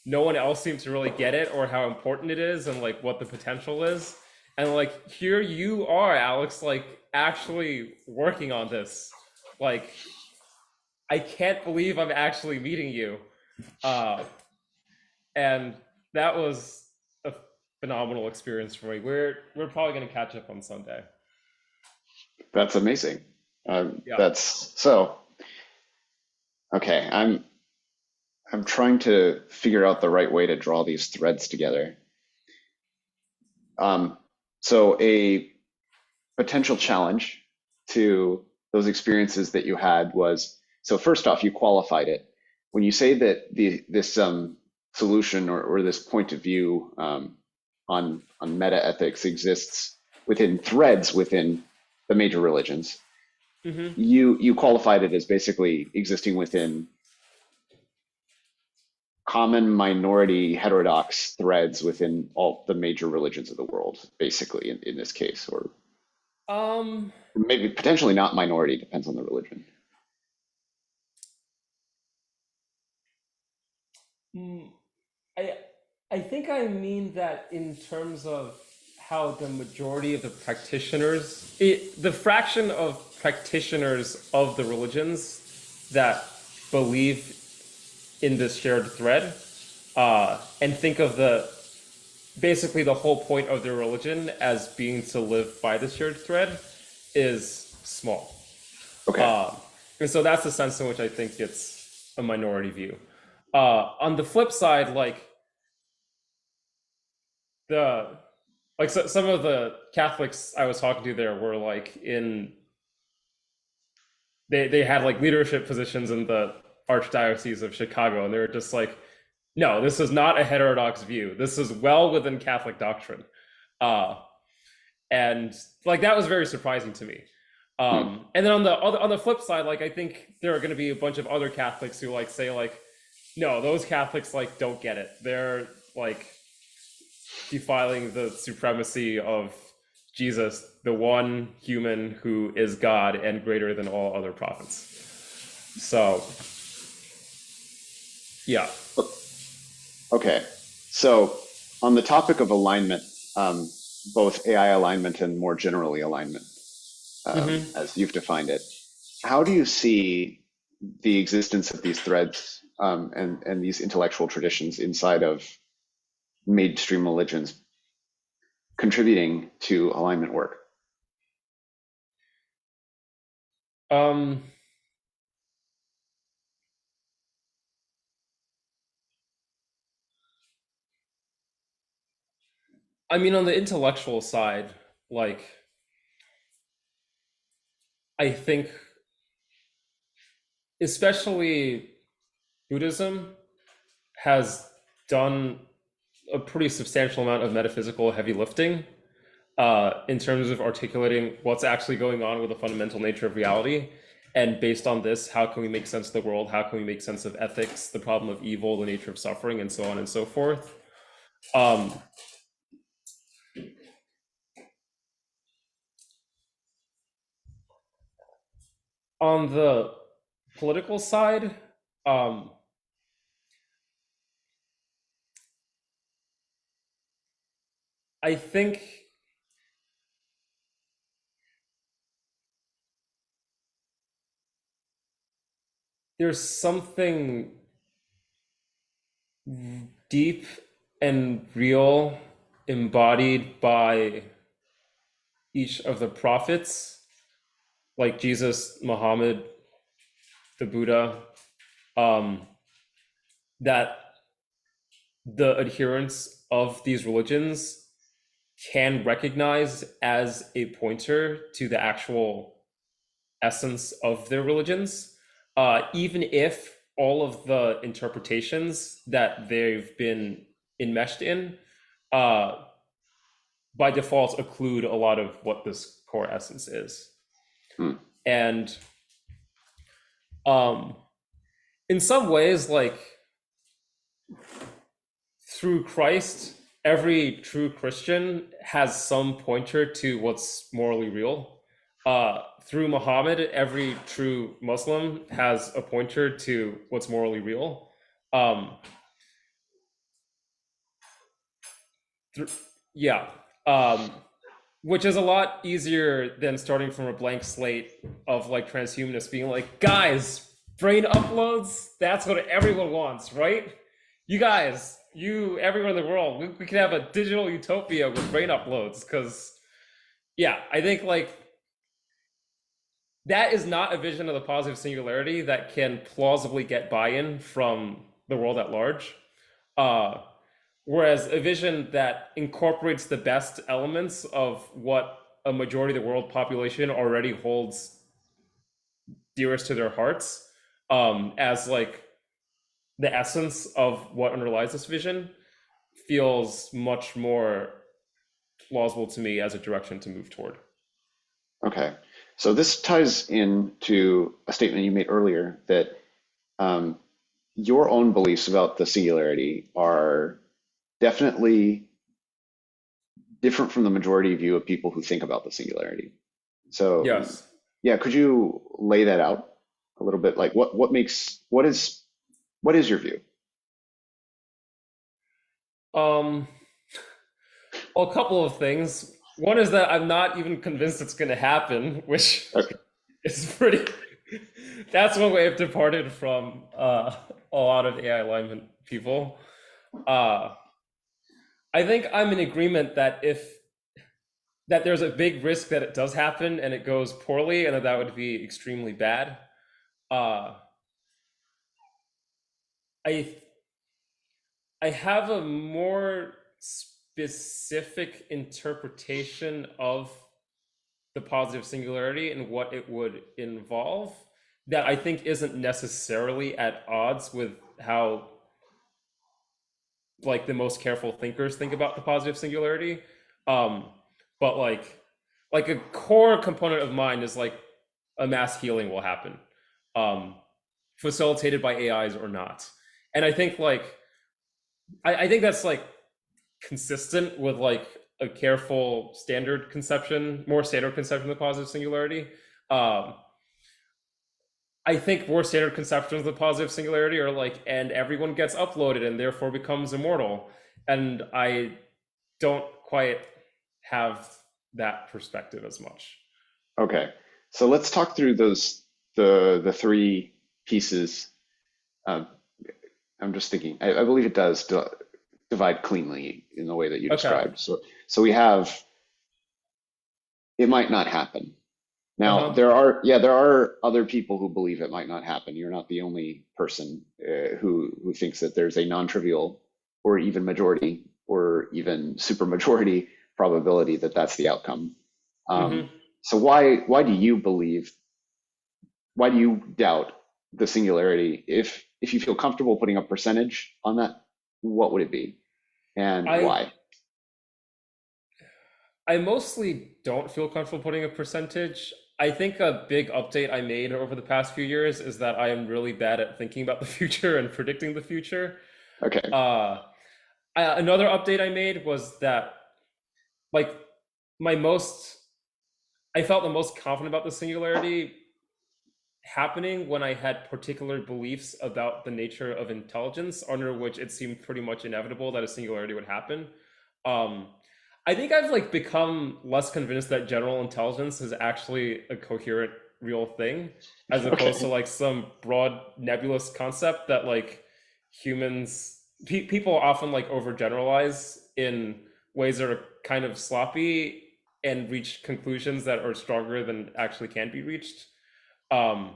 no one else seems to really get it or how important it is and like what the potential is. And like here you are, Alex, like actually working on this. Like I can't believe I'm actually meeting you. Uh, and that was a phenomenal experience for me. We're probably gonna catch up on Sunday. That's amazing. Yeah. That's so okay. I'm trying to figure out the right way to draw these threads together. Um, so a potential challenge to those experiences that you had was, so first off, you qualified it. When you say that this solution or this point of view on meta ethics exists within threads within the major religions, Mm-hmm. you qualified it as basically existing within common minority heterodox threads within all the major religions of the world, basically in this case, or Um, maybe potentially not minority, depends on the religion. mm, I I think I mean that in terms of how the majority of the practitioners, the fraction of practitioners of the religions that believe in this shared thread, and think of the basically the whole point of their religion as being to live by the shared thread is small. Okay. Um, and so that's the sense in which I think it's a minority view. On the flip side, like the like so, some of the Catholics I was talking to there were like in they had like leadership positions in the Archdiocese of Chicago, and they were just like, no, this is not a heterodox view. This is well within Catholic doctrine. Uh, and like that was very surprising to me. Hmm. And then on the flip side, like I think there are going to be a bunch of other Catholics who like say like, no, those Catholics like don't get it. They're like defiling the supremacy of Jesus, the one human who is God and greater than all other prophets. So yeah. Okay. So on the topic of alignment, um, both AI alignment and more generally alignment, Mm-hmm. as you've defined it, how do you see the existence of these threads and these intellectual traditions inside of mainstream religions contributing to alignment work? Um, I mean, on the intellectual side, like I think, especially Buddhism has done a pretty substantial amount of metaphysical heavy lifting in terms of articulating what's actually going on with the fundamental nature of reality. And based on this, how can we make sense of the world? How can we make sense of ethics, the problem of evil, the nature of suffering, and so on and so forth? Um, on the political side, um, I think there's something deep and real embodied by each of the prophets, like Jesus, Muhammad, the Buddha, um, that the adherents of these religions can recognize as a pointer to the actual essence of their religions, even if all of the interpretations that they've been enmeshed in uh, by default occlude a lot of what this core essence is. Hmm. And um, in some ways, like through Christ, every true Christian has some pointer to what's morally real. Through Muhammad, every true Muslim has a pointer to what's morally real. Um, th- yeah, um, which is a lot easier than starting from a blank slate of like transhumanists being like, guys, brain uploads, that's what everyone wants, right? You guys, you, everyone in the world, we can have a digital utopia with brain uploads. Because, yeah, I think like that is not a vision of the positive singularity that can plausibly get buy in from the world at large. Uh, Whereas a vision that incorporates the best elements of what a majority of the world population already holds dearest to their hearts, as like the essence of what underlies this vision, feels much more plausible to me as a direction to move toward. Okay. So this ties into a statement you made earlier that um, your own beliefs about the singularity are definitely different from the majority view of people who think about the singularity. So, Yes. yeah, could you lay that out a little bit? Like, what makes what is your view? Um, well, a couple of things. One is that I'm not even convinced it's going to happen, which Okay. is pretty. That's one way I've departed from a lot of AI alignment people. Uh, I think I'm in agreement that if that there's a big risk that it does happen and it goes poorly, and that that would be extremely bad. Uh, I I have a more specific interpretation of the positive singularity and what it would involve that I think isn't necessarily at odds with how like the most careful thinkers think about the positive singularity. Um, but like a core component of mine is like a mass healing will happen, um, facilitated by AIs or not. And I think I think that's like consistent with like a careful standard conception, more standard conception of the positive singularity. Um, I think more standard conceptions of the positive singularity are like, and everyone gets uploaded and therefore becomes immortal. And I don't quite have that perspective as much. Okay, so let's talk through the three pieces. Um, I'm just thinking. I believe it does divide cleanly in the way that you Okay. described. So we have it might not happen. Now Uh-huh. there are other people who believe it might not happen. You're not the only person who thinks that there's a non-trivial or even majority or even supermajority probability that that's the outcome. Mm-hmm. So why do you believe? Why do you doubt the singularity? If you feel comfortable putting a percentage on that, what would it be and I why? I mostly don't feel comfortable putting a percentage. I think a big update I made over the past few years is that I am really bad at thinking about the future and predicting the future. Okay, Uh, Another update I made was that like my most I felt the most confident about the singularity happening when I had particular beliefs about the nature of intelligence, under which it seemed pretty much inevitable that a singularity would happen. Um, I think I've like become less convinced that general intelligence is actually a coherent, real thing, as opposed to okay, like some broad nebulous concept that like people often like overgeneralize in ways that are kind of sloppy and reach conclusions that are stronger than actually can be reached. Um,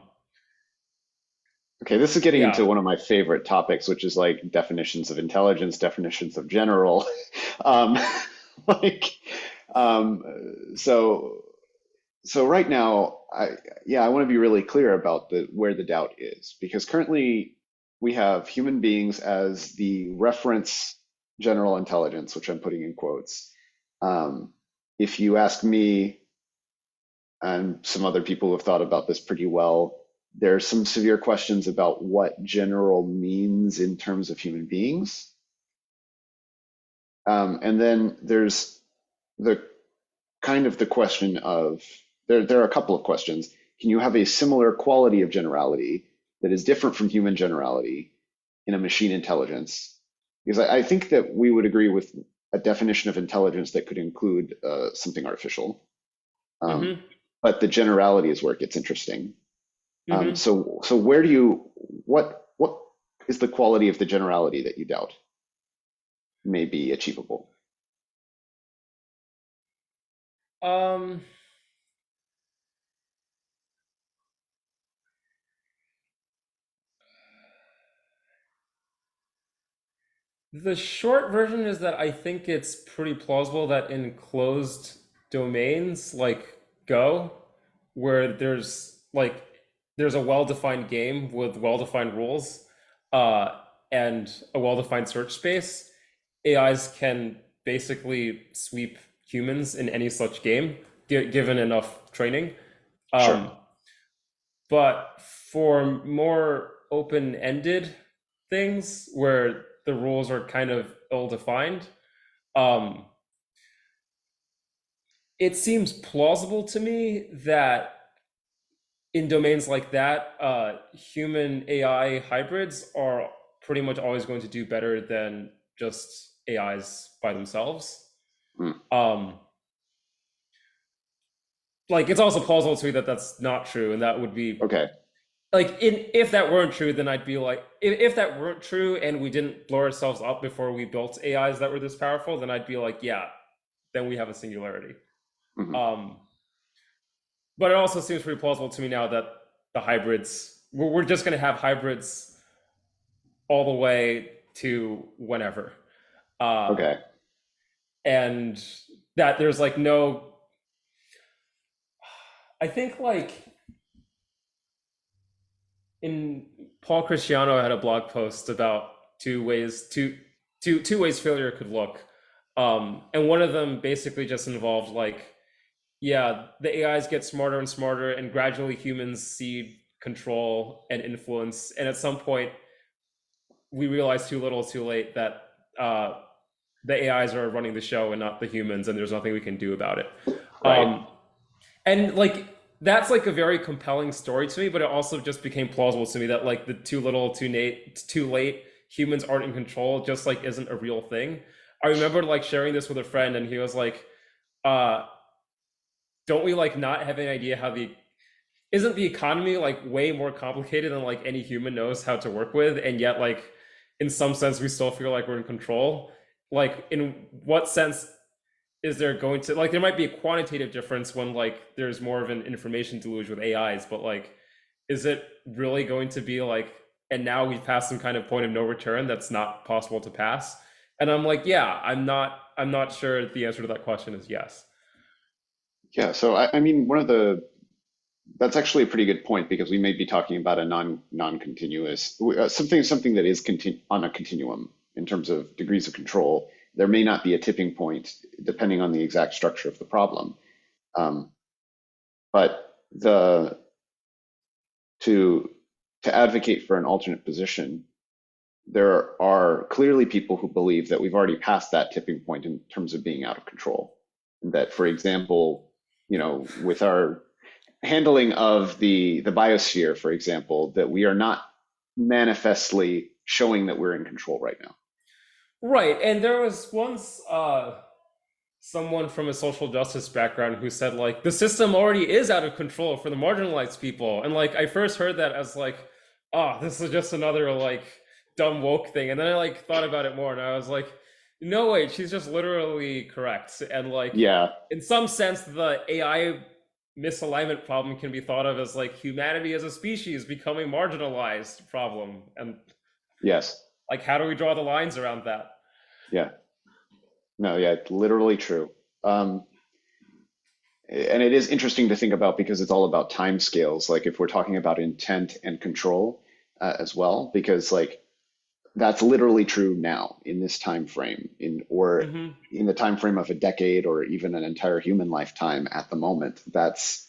okay. This is getting yeah, into one of my favorite topics, which is like definitions of intelligence, definitions of general. Um, like, um, so so right now, I want to be really clear about the where the doubt is because currently we have human beings as the reference general intelligence, which I'm putting in quotes. Um, if you ask me and some other people who have thought about this pretty well, there's some severe questions about what general means in terms of human beings. And then there's the kind of the question of there are a couple of questions. Can you have a similar quality of generality that is different from human generality in a machine intelligence? Because I think that we would agree with a definition of intelligence that could include something artificial. Um, mm-hmm, but the generality is where it gets interesting. mm-hmm. So where do you what is the quality of the generality that you doubt may be achievable? Um, the short version is that I think it's pretty plausible that in closed domains like Go, where there's a well-defined game with well-defined rules, uh, and a well-defined search space, AIs can basically sweep humans in any such game, given enough training. Sure. Um, But for more open-ended things where the rules are kind of ill-defined, um, it seems plausible to me that in domains like that, human AI hybrids are pretty much always going to do better than just AIs by themselves. Mm, Um, like it's also plausible to me that that's not true, and that would be okay. like if that weren't true, then I'd be like, if that weren't true and we didn't blow ourselves up before we built AIs that were this powerful, then I'd be like, yeah, then we have a singularity. Mhm. Um, but it also seems pretty plausible to me now that the hybrids, we're just going to have hybrids all the way to whenever. Uh, Okay. and that there's like no, I think like in Paul Cristiano had a blog post about two ways failure could look. And one of them basically just involved like, yeah, the AIs get smarter and smarter, and gradually humans cede control and influence. And at some point, we realize too little, too late that the AIs are running the show and not the humans, and there's nothing we can do about it. Right. Um, and like that's like a very compelling story to me, but it also just became plausible to me that like the too little, too late, humans aren't in control just like isn't a real thing. I remember like sharing this with a friend, and he was like, uh, "Don't we like not have any idea how the isn't the economy like way more complicated than like any human knows how to work with, and yet like in some sense we still feel like we're in control? Like in what sense is there going to like there might be a quantitative difference when like there's more of an information deluge with AIs, but like is it really going to be like and now we've passed some kind of point of no return that's not possible to pass? And I'm like, yeah, I'm not sure the answer to that question is yes. Yeah. So I mean, that's actually a pretty good point because we may be talking about a non-continuous something that is on a continuum in terms of degrees of control. There may not be a tipping point depending on the exact structure of the problem. Um, but the to to advocate for an alternate position, there are clearly people who believe that we've already passed that tipping point in terms of being out of control. And that, for example, with our handling of the biosphere, for example, that we are not manifestly showing that we're in control right now. Right. And there was once someone from a social justice background who said like the system already is out of control for the marginalized people. And like I first heard that as like, oh, this is just another like dumb woke thing. And then I like thought about it more and I was like, no wait, she's just literally correct. And like Yeah. in some sense the AI misalignment problem can be thought of as like humanity as a species becoming marginalized problem. And Yes. like how do we draw the lines around that? Yeah. No. Yeah. Literally true. Um, and it is interesting to think about because it's all about time scales. Like if we're talking about intent and control as well, because like that's literally true now in this time frame, or Mm-hmm. in the time frame of a decade or even an entire human lifetime at the moment. That's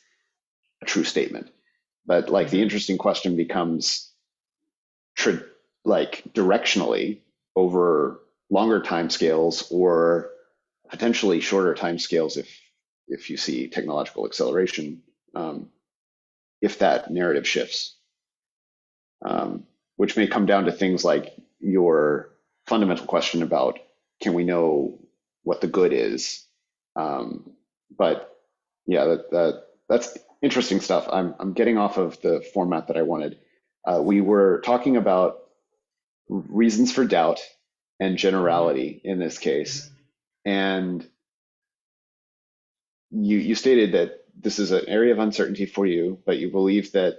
a true statement. But like the Mm-hmm. interesting question becomes, tra- like directionally over longer time scales or potentially shorter time scales if you see technological acceleration, um, if that narrative shifts, which may come down to things like your fundamental question about can we know what the good is. But yeah, that's interesting stuff. I'm getting off of the format that I wanted. We were talking about reasons for doubt and Mm-hmm. generality in this case, and you stated that this is an area of uncertainty for you, but you believe that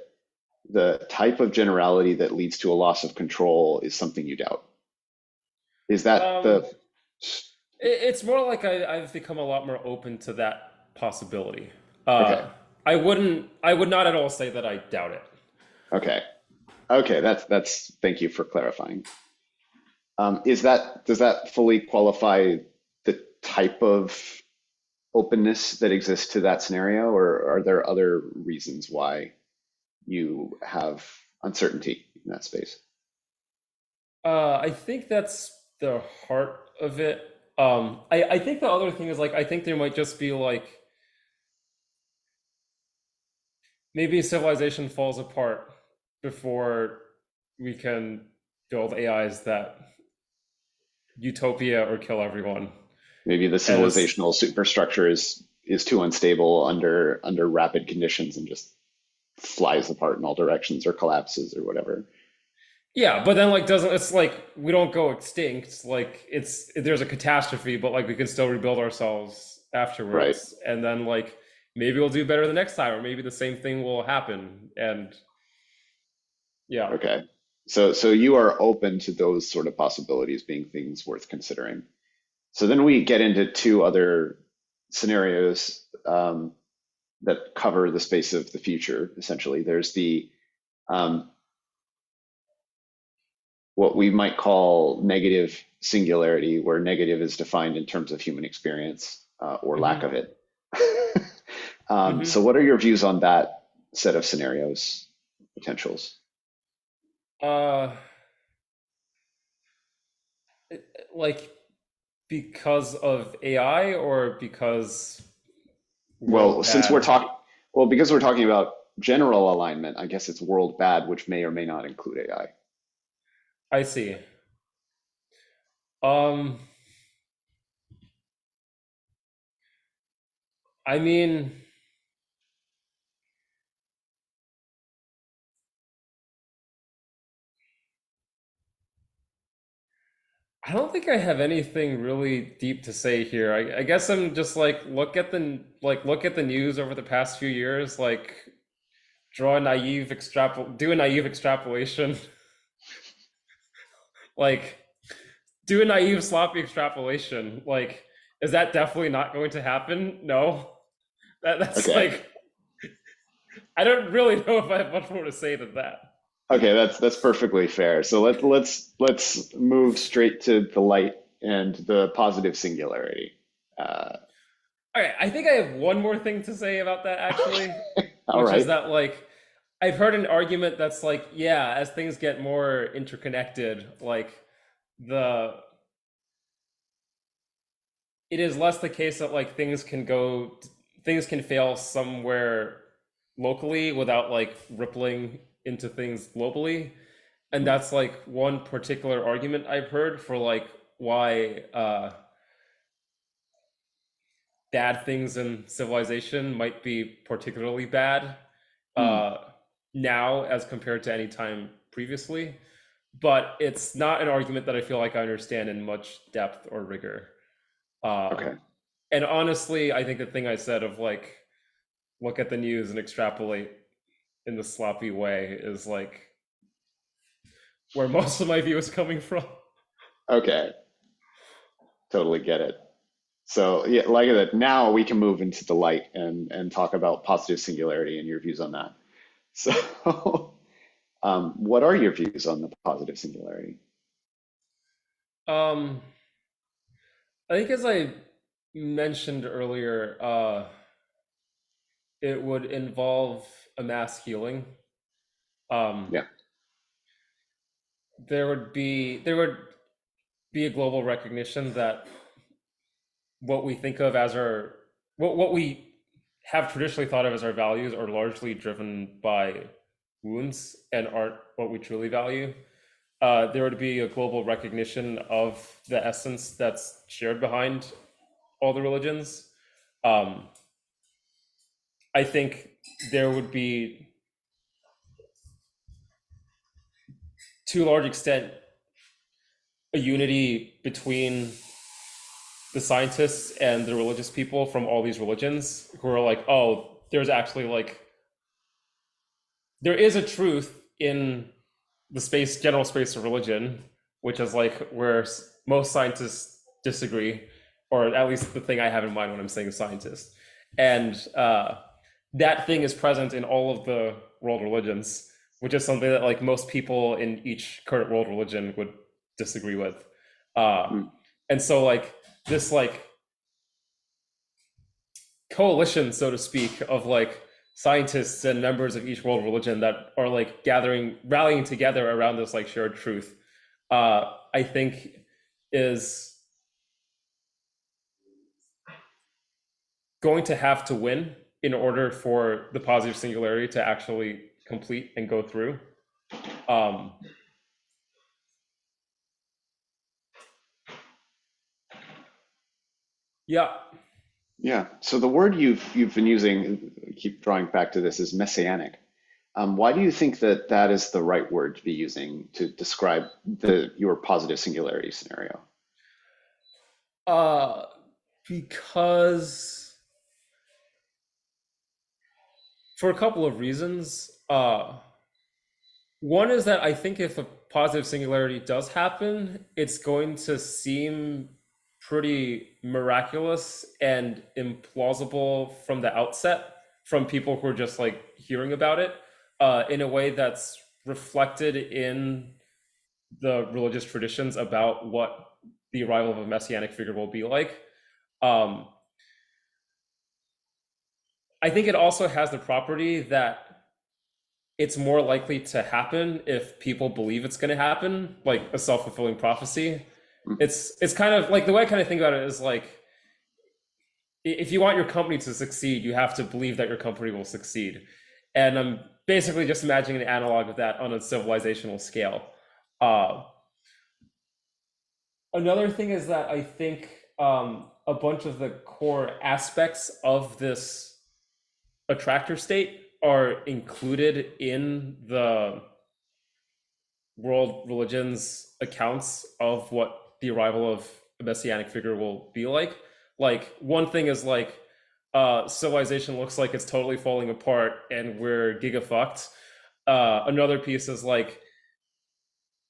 the type of generality that leads to a loss of control is something you doubt. Is that Um, the it's more like I've become a lot more open to that possibility. okay? I would not at all say that I doubt it. Okay, okay. That's. Thank you for clarifying. Does that fully qualify the type of openness that exists to that scenario, or are there other reasons why you have uncertainty in that space? I think that's the heart of it. I think the other thing is like I think there might just be like maybe civilization falls apart before we can build AIs that utopia or kill everyone. Maybe the And it's civilizational superstructure is too unstable under rapid conditions and just flies apart in all directions or collapses or whatever. yeah, but then like doesn't it's like we don't go extinct. Like it's there's a catastrophe, but like we can still rebuild ourselves Right. afterwards. And then like maybe we'll do better the next time, or maybe the same thing will happen. And yeah. Okay. So you are open to those sort of possibilities being things worth considering. So then we get into two other scenarios that cover the space of the future. Essentially, there's the um, what we might call negative singularity, where negative is defined in terms of human experience or lack Hmm. of it. So, Hmm. what are your views on that set of scenarios, potentials? Uh, like because of AI or because Well, world since we're bad? talking, well, because we're talking about general alignment, I guess it's world bad, which may or may not include AI. I see. Um, I mean, I don't think I have anything really deep to say here. I guess I'm just like look at the news over the past few years, like do a naive extrapolation, like do a naive sloppy extrapolation. Like, is that definitely not going to happen? No. That's Okay. like I don't really know if I have much more to say than that. Okay, that's perfectly fair. So let's move straight to the light and the positive singularity. Uh, All right, I think I have one more thing to say about that actually, all which is right. that like I've heard an argument that's like, yeah, as things get more interconnected, like the it is less the case that like things can fail somewhere locally without like rippling into things globally. And that's like one particular argument I've heard for like why bad things in civilization might be particularly bad Hmm. uh, now as compared to any time previously. But it's not an argument that I feel like I understand in much depth or rigor. Uh, Okay. and honestly, I think the thing I said of like look at the news and extrapolate in the sloppy way is like where most of my view is coming from. Okay. Totally get it. So yeah, like that. Now we can move into the light and talk about positive singularity and your views on that. So, what are your views on the positive singularity? Um, I think as I mentioned earlier, it would involve a mass healing. Um, Yeah. there would be a global recognition that what we think of as our what we have traditionally thought of as our values are largely driven by wounds and aren't what we truly value. There would be a global recognition of the essence that's shared behind all the religions. Um, I think there would be, to a large extent, a unity between the scientists and the religious people from all these religions who are like, oh, there's actually like there is a truth in the general space of religion, which is like where most scientists disagree, or at least the thing I have in mind when I'm saying scientist. And that thing is present in all of the world religions, which is something that like most people in each current world religion would disagree with. Uh, Hmm. and so like this like coalition, so to speak, of like scientists and members of each world religion that are like rallying together around this like shared truth, I think is going to have to win in order for the positive singularity to actually complete and go through. Um, yeah. Yeah. So the word you've been using, keep drawing back to this, is messianic. Why do you think that that is the right word to be using to describe the your positive singularity scenario? Uh, because for a couple of reasons. One is that I think if a positive singularity does happen, it's going to seem pretty miraculous and implausible from the outset from people who are just like hearing about it in a way that's reflected in the religious traditions about what the arrival of a messianic figure will be like. Um, I think it also has the property that it's more likely to happen if people believe it's going to happen, like a self-fulfilling prophecy. Mhm. It's kind of like the way I kind of think about it is like if you want your company to succeed, you have to believe that your company will succeed. And I'm basically just imagining an analog of that on a civilizational scale. Uh, Another thing is that I think a bunch of the core aspects of this attractor state are included in the world religions accounts of what the arrival of a messianic figure will be like. Like one thing is like civilization looks like it's totally falling apart and we're giga fucked. Another piece is like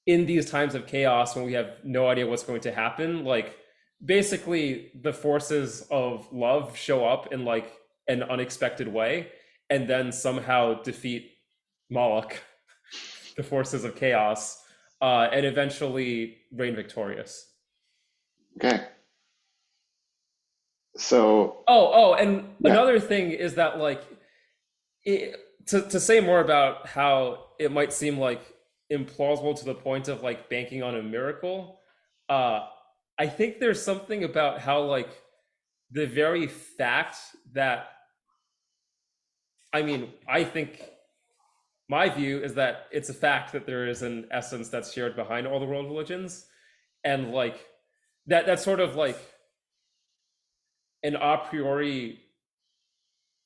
in these times of chaos when we have no idea what's going to happen, like basically the forces of love show up in like an unexpected way and then somehow defeat Moloch, the forces of chaos, and eventually reign victorious. Okay. So, And yeah. another thing is that like to say more about how it might seem like implausible to the point of like banking on a miracle. Uh, I think there's something about how like the very fact that I think my view is that it's a fact that there is an essence that's shared behind all the world religions, and like that's sort of like an a priori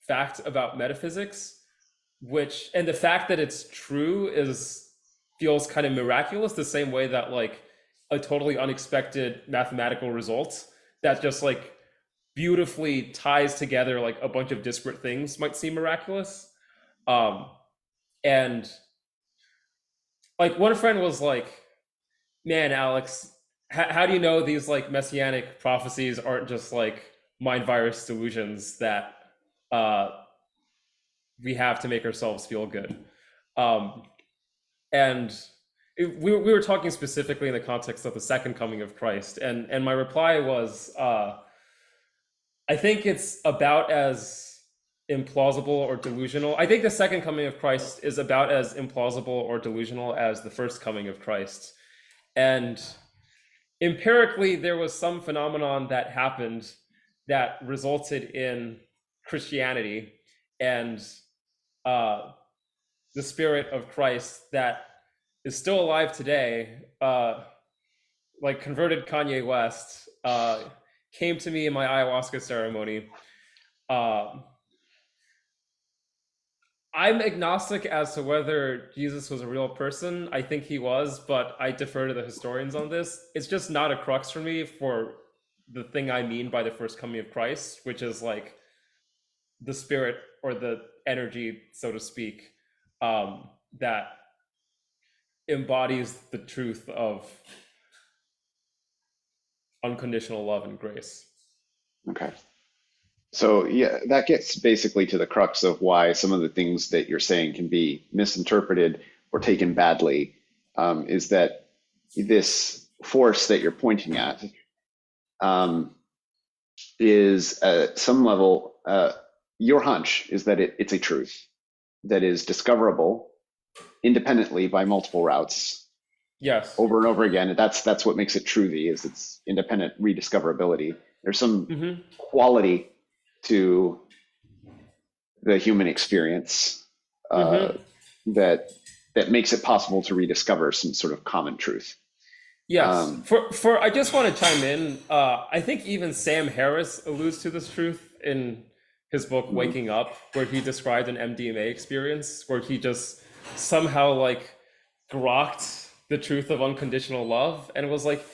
fact about metaphysics, which and the fact that it's true is feels kind of miraculous the same way that like a totally unexpected mathematical result that just like beautifully ties together like a bunch of disparate things might seem miraculous. Um and like one friend was like, man, Alex, how do you know these like messianic prophecies aren't just like mind virus delusions that uh we have to make ourselves feel good? um and we were talking specifically in the context of the second coming of Christ, and my reply was, I think it's about as implausible or delusional. I think the second coming of Christ is about as implausible or delusional as the first coming of Christ. And empirically, there was some phenomenon that happened that resulted in Christianity and uh, the spirit of Christ that is still alive today. Like converted Kanye West came to me in my ayahuasca ceremony. Uh, I'm agnostic as to whether Jesus was a real person. I think he was, but I defer to the historians on this. It's just not a crux for me for the thing I mean by the first coming of Christ, which is like the spirit or the energy, so to speak, that embodies the truth of unconditional love and grace. Okay. So, yeah, that gets basically to the crux of why some of the things that you're saying can be misinterpreted or taken badly, is that this force that you're pointing at um, is at some level, your hunch is that it's a truth that is discoverable independently by multiple routes Yes. over and over again. That's what makes it truthy, is its independent rediscoverability. There's some Mm-hmm. quality to the human experience uh, Mm-hmm. that that makes it possible to rediscover some sort of common truth. Yes. Um, For I just want to chime in. I think even Sam Harris alludes to this truth in his book mhm. Waking Up, where he described an MDMA experience where he just somehow like grokked the truth of unconditional love and was like,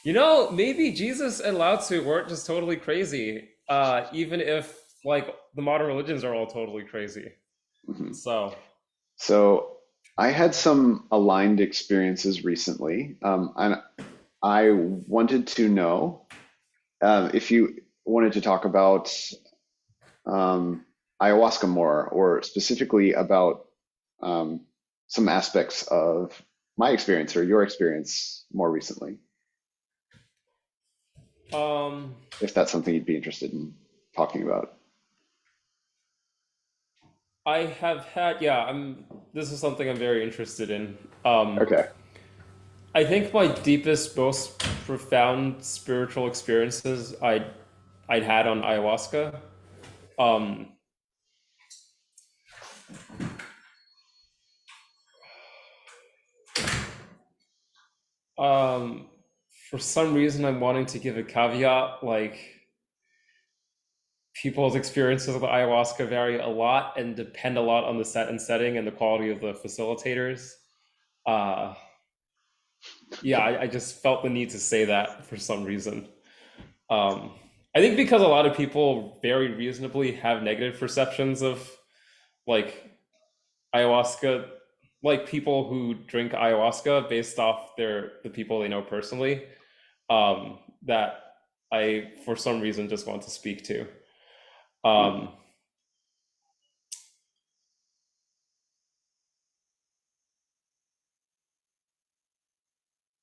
maybe Jesus and Lao Tzu weren't just totally crazy, even if like the modern religions are all totally crazy. Mhm. So, So I had some aligned experiences recently, and I wanted to know. if you wanted to talk about um, ayahuasca more, or specifically about um, some aspects of my experience or your experience more recently, Um, if that's something you'd be interested in talking about. I have had, yeah, this is something I'm very interested in. Um, Okay. I think my deepest, most profound spiritual experiences I'd had on ayahuasca. Um, um, for some reason, I'm wanting to give a caveat, like people's experiences with ayahuasca vary a lot and depend a lot on the set and setting and the quality of the facilitators. Uh, yeah, I just felt the need to say that for some reason. Um, I think because a lot of people very reasonably have negative perceptions of like ayahuasca, like people who drink ayahuasca based off the people they know personally, that I for some reason just want to speak to. Hmm. Um,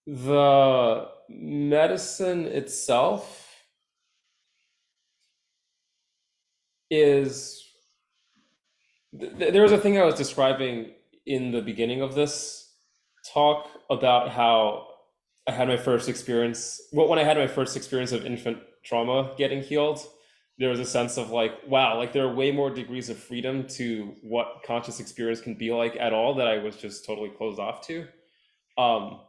the medicine itself is there was a thing I was describing in the beginning of this talk about how I had my first experience. Well, when I had my first experience of infant trauma getting healed, there was a sense of like, wow, like there are way more degrees of freedom to what conscious experience can be like at all that I was just totally closed off to. Um,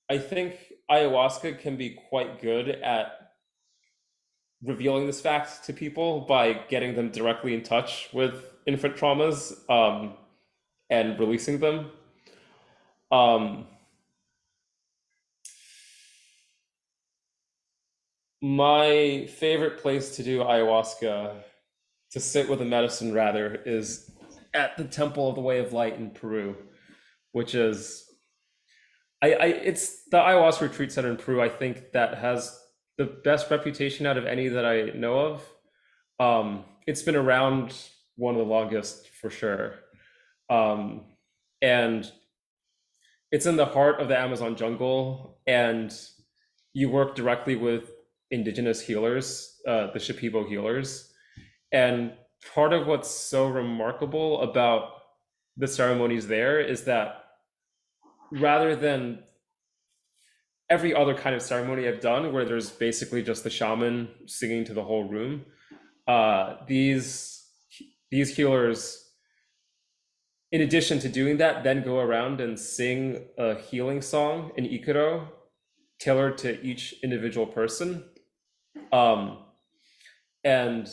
I think ayahuasca can be quite good at revealing this fact to people by getting them directly in touch with infant traumas, and releasing them. Um, my favorite place to do ayahuasca, to sit with a medicine rather, is at the Temple of the Way of Light in Peru, which is it's the ayahuasca retreat center in Peru. I think that has the best reputation out of any that I know of. It's been around one of the longest for sure. Um, and it's in the heart of the Amazon jungle, and you work directly with indigenous healers, the Shipibo healers. And part of what's so remarkable about the ceremonies there is that rather than every other kind of ceremony I've done, where there's basically just the shaman singing to the whole room, these healers, in addition to doing that, then go around and sing a healing song, an ikaro, tailored to each individual person. Um, and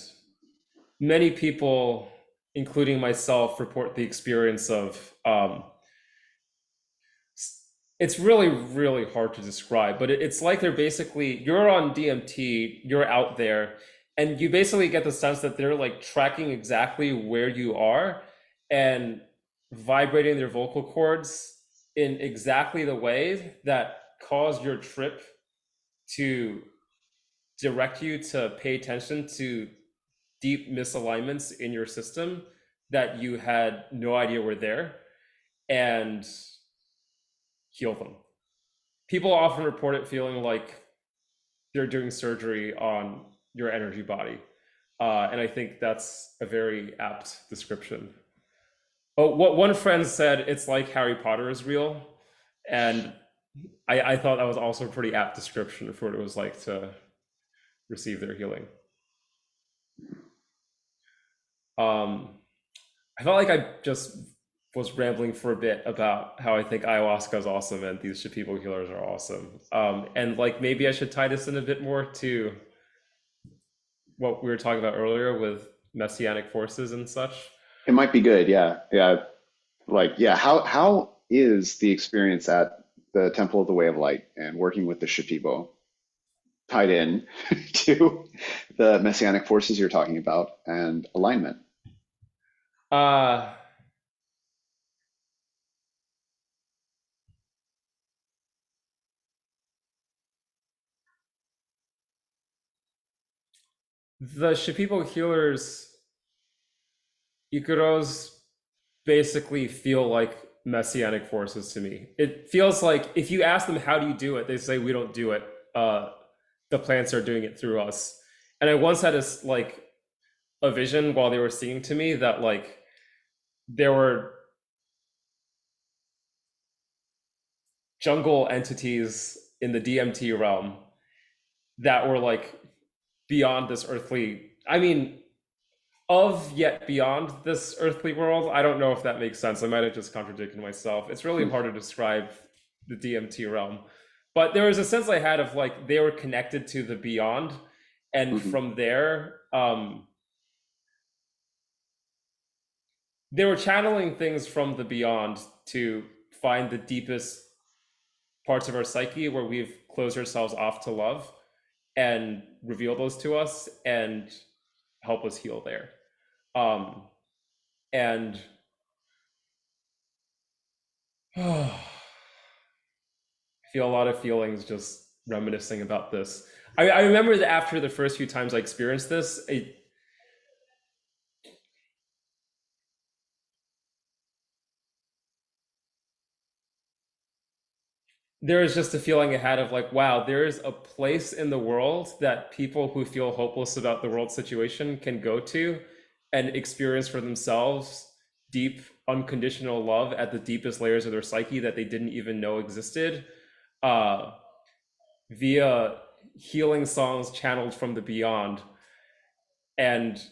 many people, including myself, report the experience of it's really, really hard to describe, but it's like they're basically, you're on DMT, you're out there, and you basically get the sense that they're like tracking exactly where you are and vibrating their vocal cords in exactly the way that cause your trip to direct you to pay attention to deep misalignments in your system that you had no idea were there, and heal them. People often report it feeling like they're doing surgery on your energy body. And I think that's a very apt description. Oh, what one friend said, it's like Harry Potter is real. And I thought that was also a pretty apt description for what it was like to receive their healing. Um, I felt like I just was rambling for a bit about how I think ayahuasca is awesome and these Shipibo healers are awesome. And like maybe I should tie this in a bit more to what we were talking about earlier with messianic forces and such. It might be good. Yeah. Yeah. Like, yeah. How is the experience at the Temple of the Way of Light and working with the Shipibo tied in to the messianic forces you're talking about and alignment? Uh, The Shipibo healers, Ikuros, basically feel like messianic forces to me. It feels like if you ask them how do you do it, they say we don't do it. Uh, the plants are doing it through us. And I once had a vision while they were singing to me that like there were jungle entities in the DMT realm that were like beyond this earthly. I mean, of yet beyond this earthly world. I don't know if that makes sense. I might have just contradicted myself. It's really hard to describe the DMT realm. But there was a sense I had of like they were connected to the beyond. And Mhm. from there, they were channeling things from the beyond to find the deepest parts of our psyche where we've closed ourselves off to love and reveal those to us and help us heal there. Um, and I feel a lot of feelings just reminiscing about this. I remember that after the first few times I experienced this, there was just a feeling I had of like, wow, there is a place in the world that people who feel hopeless about the world situation can go to and experience for themselves deep, unconditional love at the deepest layers of their psyche that they didn't even know existed, uh, via healing songs channeled from the beyond. And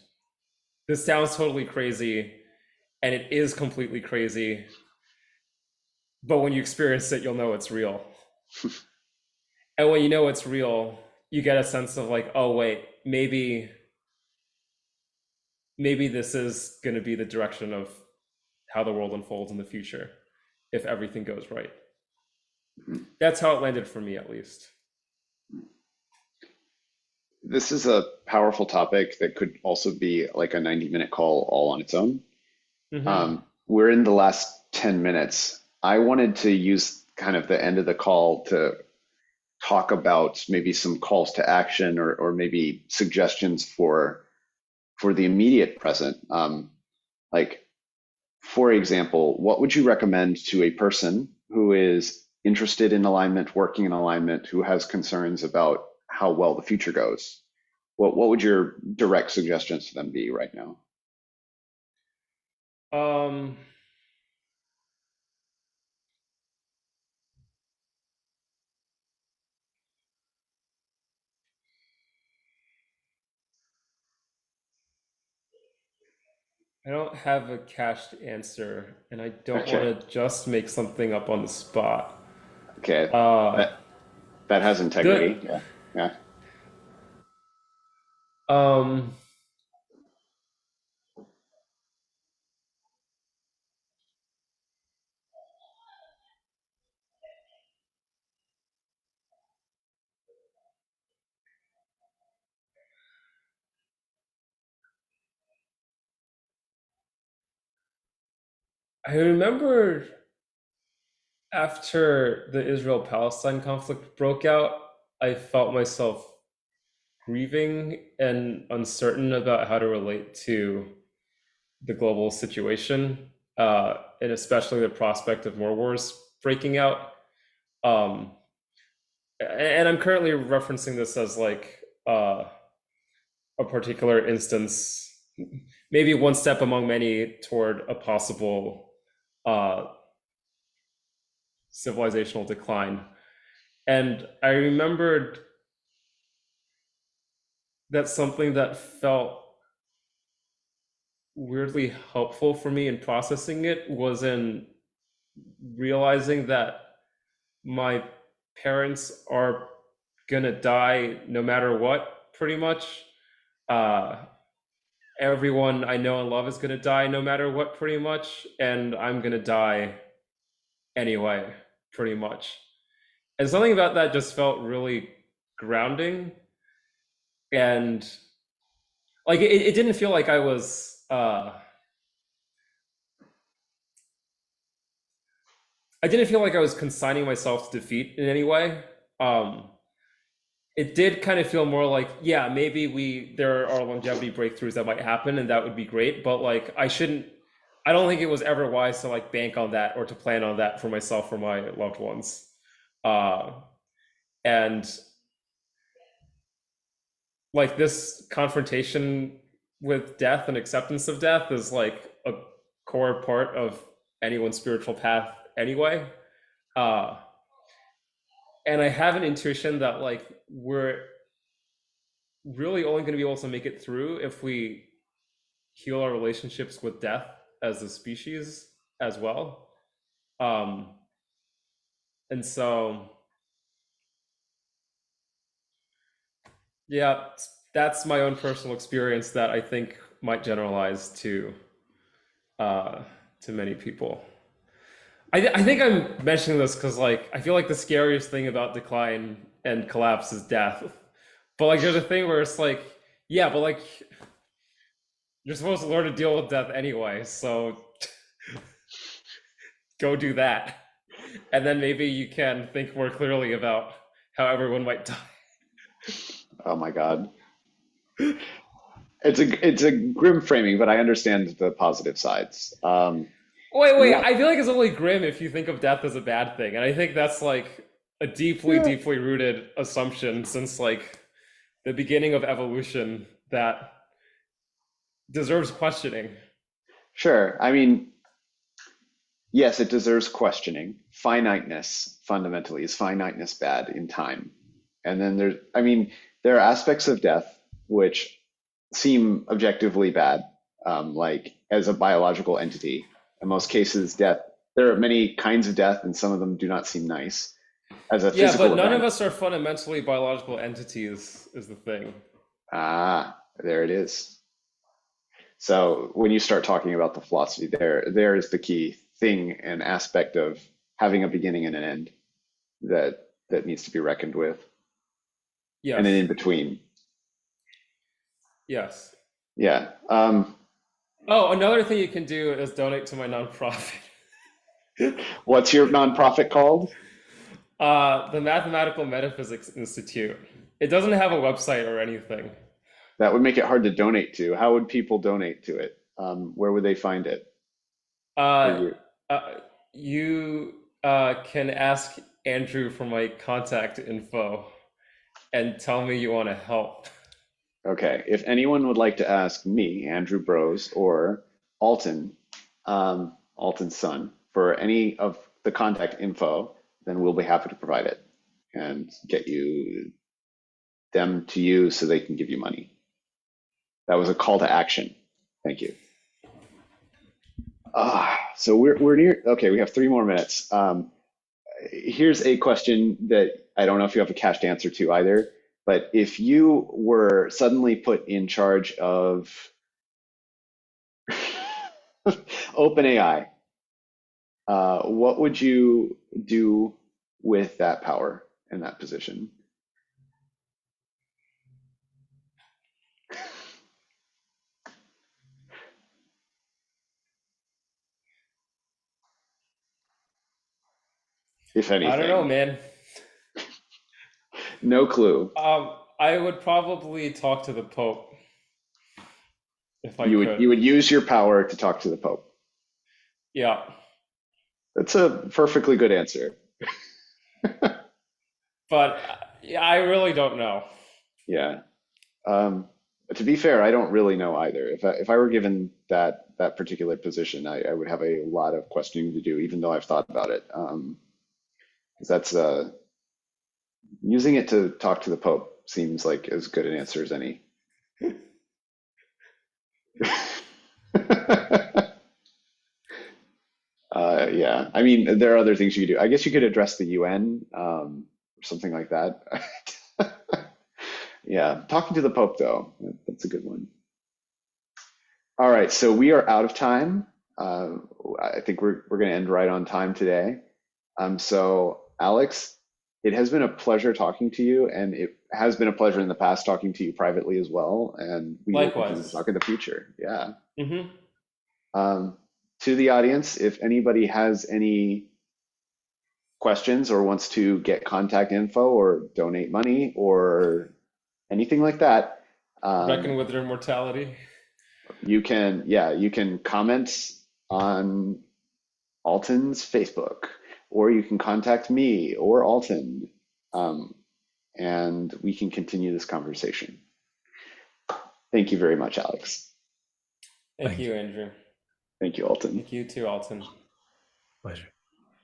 this sounds totally crazy, and it is completely crazy. But when you experience it, you'll know it's real. And when you know it's real, you get a sense of like, oh wait, maybe this is going to be the direction of how the world unfolds in the future if everything goes right. Mhm. That's how it landed for me, at least. This is a powerful topic that could also be like a 90-minute call all on its own. Mm-hmm. We're in the last 10 minutes. I wanted to use kind of the end of the call to talk about maybe some calls to action or maybe suggestions for the immediate present. Like, for example, what would you recommend to a person who is interested in alignment, working in alignment, who has concerns about how well the future goes? What would your direct suggestions to them be right now? Um, I don't have a cached answer, and I don't want Okay, to just make something up on the spot. okay, Uh, that that has integrity. the Yeah, yeah. um, I remember after the Israel-Palestine conflict broke out, I felt myself grieving and uncertain about how to relate to the global situation, and especially the prospect of more wars breaking out. Um, and I'm currently referencing this as like a particular instance, maybe one step among many toward a possible uh, civilizational decline. And I remembered that something that felt weirdly helpful for me in processing it was in realizing that my parents are gonna die no matter what, pretty much. Uh, Everyone I know and love is gonna die no matter what, pretty much, and I'm gonna die anyway, pretty much. And something about that just felt really grounding, and like it didn't feel like I was I didn't feel like I was consigning myself to defeat in any way. Um, it did kind of feel more like, yeah, maybe there are longevity breakthroughs that might happen and that would be great, but like I don't think it was ever wise to like bank on that or to plan on that for myself or my loved ones. Uh, and like this confrontation with death and acceptance of death is like a core part of anyone's spiritual path anyway. Uh, and I have an intuition that like we're really only going to be able to make it through if we heal our relationships with death as a species as well. Um, and so, yeah, that's my own personal experience that I think might generalize uh, to many people. I think I'm mentioning this because like I feel like the scariest thing about decline and collapse is death. But like there's a thing where it's like, yeah, but like you're supposed to learn to deal with death anyway, so go do that. And then maybe you can think more clearly about how everyone might die. Oh my God. It's a grim framing, but I understand the positive sides. Wait, What? I feel like it's only grim if you think of death as a bad thing. And I think that's like a deeply, Yeah, deeply rooted assumption since like the beginning of evolution that deserves questioning. sure. I mean, yes, it deserves questioning. Finiteness, fundamentally, is finiteness bad in time? And then I mean, there are aspects of death which seem objectively bad, like as a biological entity. In most cases, death, there are many kinds of death, and some of them do not seem nice. As a Yeah, physical but none of event, us are fundamentally biological entities, is the thing. there it is. So when you start talking about the philosophy, there is the key thing and aspect of having a beginning and an end that needs to be reckoned with, and an Yes. in between. Yes. Yeah. Oh, another thing you can do is donate to my nonprofit. What's your nonprofit called? The Mathematical Metaphysics Institute. It doesn't have a website or anything. That would make it hard to donate to. How would people donate to it? Where would they find it for Uh, you? you can ask Andrew for my contact info and tell me you want to help. Okay. If anyone would like to ask me, Andrew Broz, or Alton, Alton's son, for any of the contact info, then we'll be happy to provide it and get them to you so they can give you money. That was a call to action. Thank you. So we're near. Okay, we have 3 more minutes. Here's a question that I don't know if you have a cached answer to either, but if you were suddenly put in charge of OpenAI, what would you do with that power and that position, if I don't know, anything? man. No clue. I would probably talk to the Pope if I You could. would use your power to talk to the Pope. Yeah, That's a perfectly good answer. but yeah, I really don't know. Yeah. To be fair, I don't really know either. If I were given that particular position, I would have a lot of questioning to do, even though I've thought about it. 'Cause that's using it to talk to the Pope seems like as good an answer as any. Yeah, I mean, there are other things you could do. I guess you could address the UN, or something like that. Yeah, talking to the Pope though, that's a good one. All right, so we are out of time. Uh, I think we're going to end right on time today. So Alex, it has been a pleasure talking to you, and it has been a pleasure in the past talking to you privately as well. And we will continue to Likewise. talk in the future. Yeah. Hmm. Um, to the audience, if anybody has any questions or wants to get contact info or donate money or anything like that, Reckon um, with their mortality. you can comment on Alton's Facebook, or you can contact me or Alton, um, and we can continue this conversation. Thank you very much, Alex. Thank Thank you, you. Andrew. Thank you, Alton. Thank you too, Alton. Pleasure.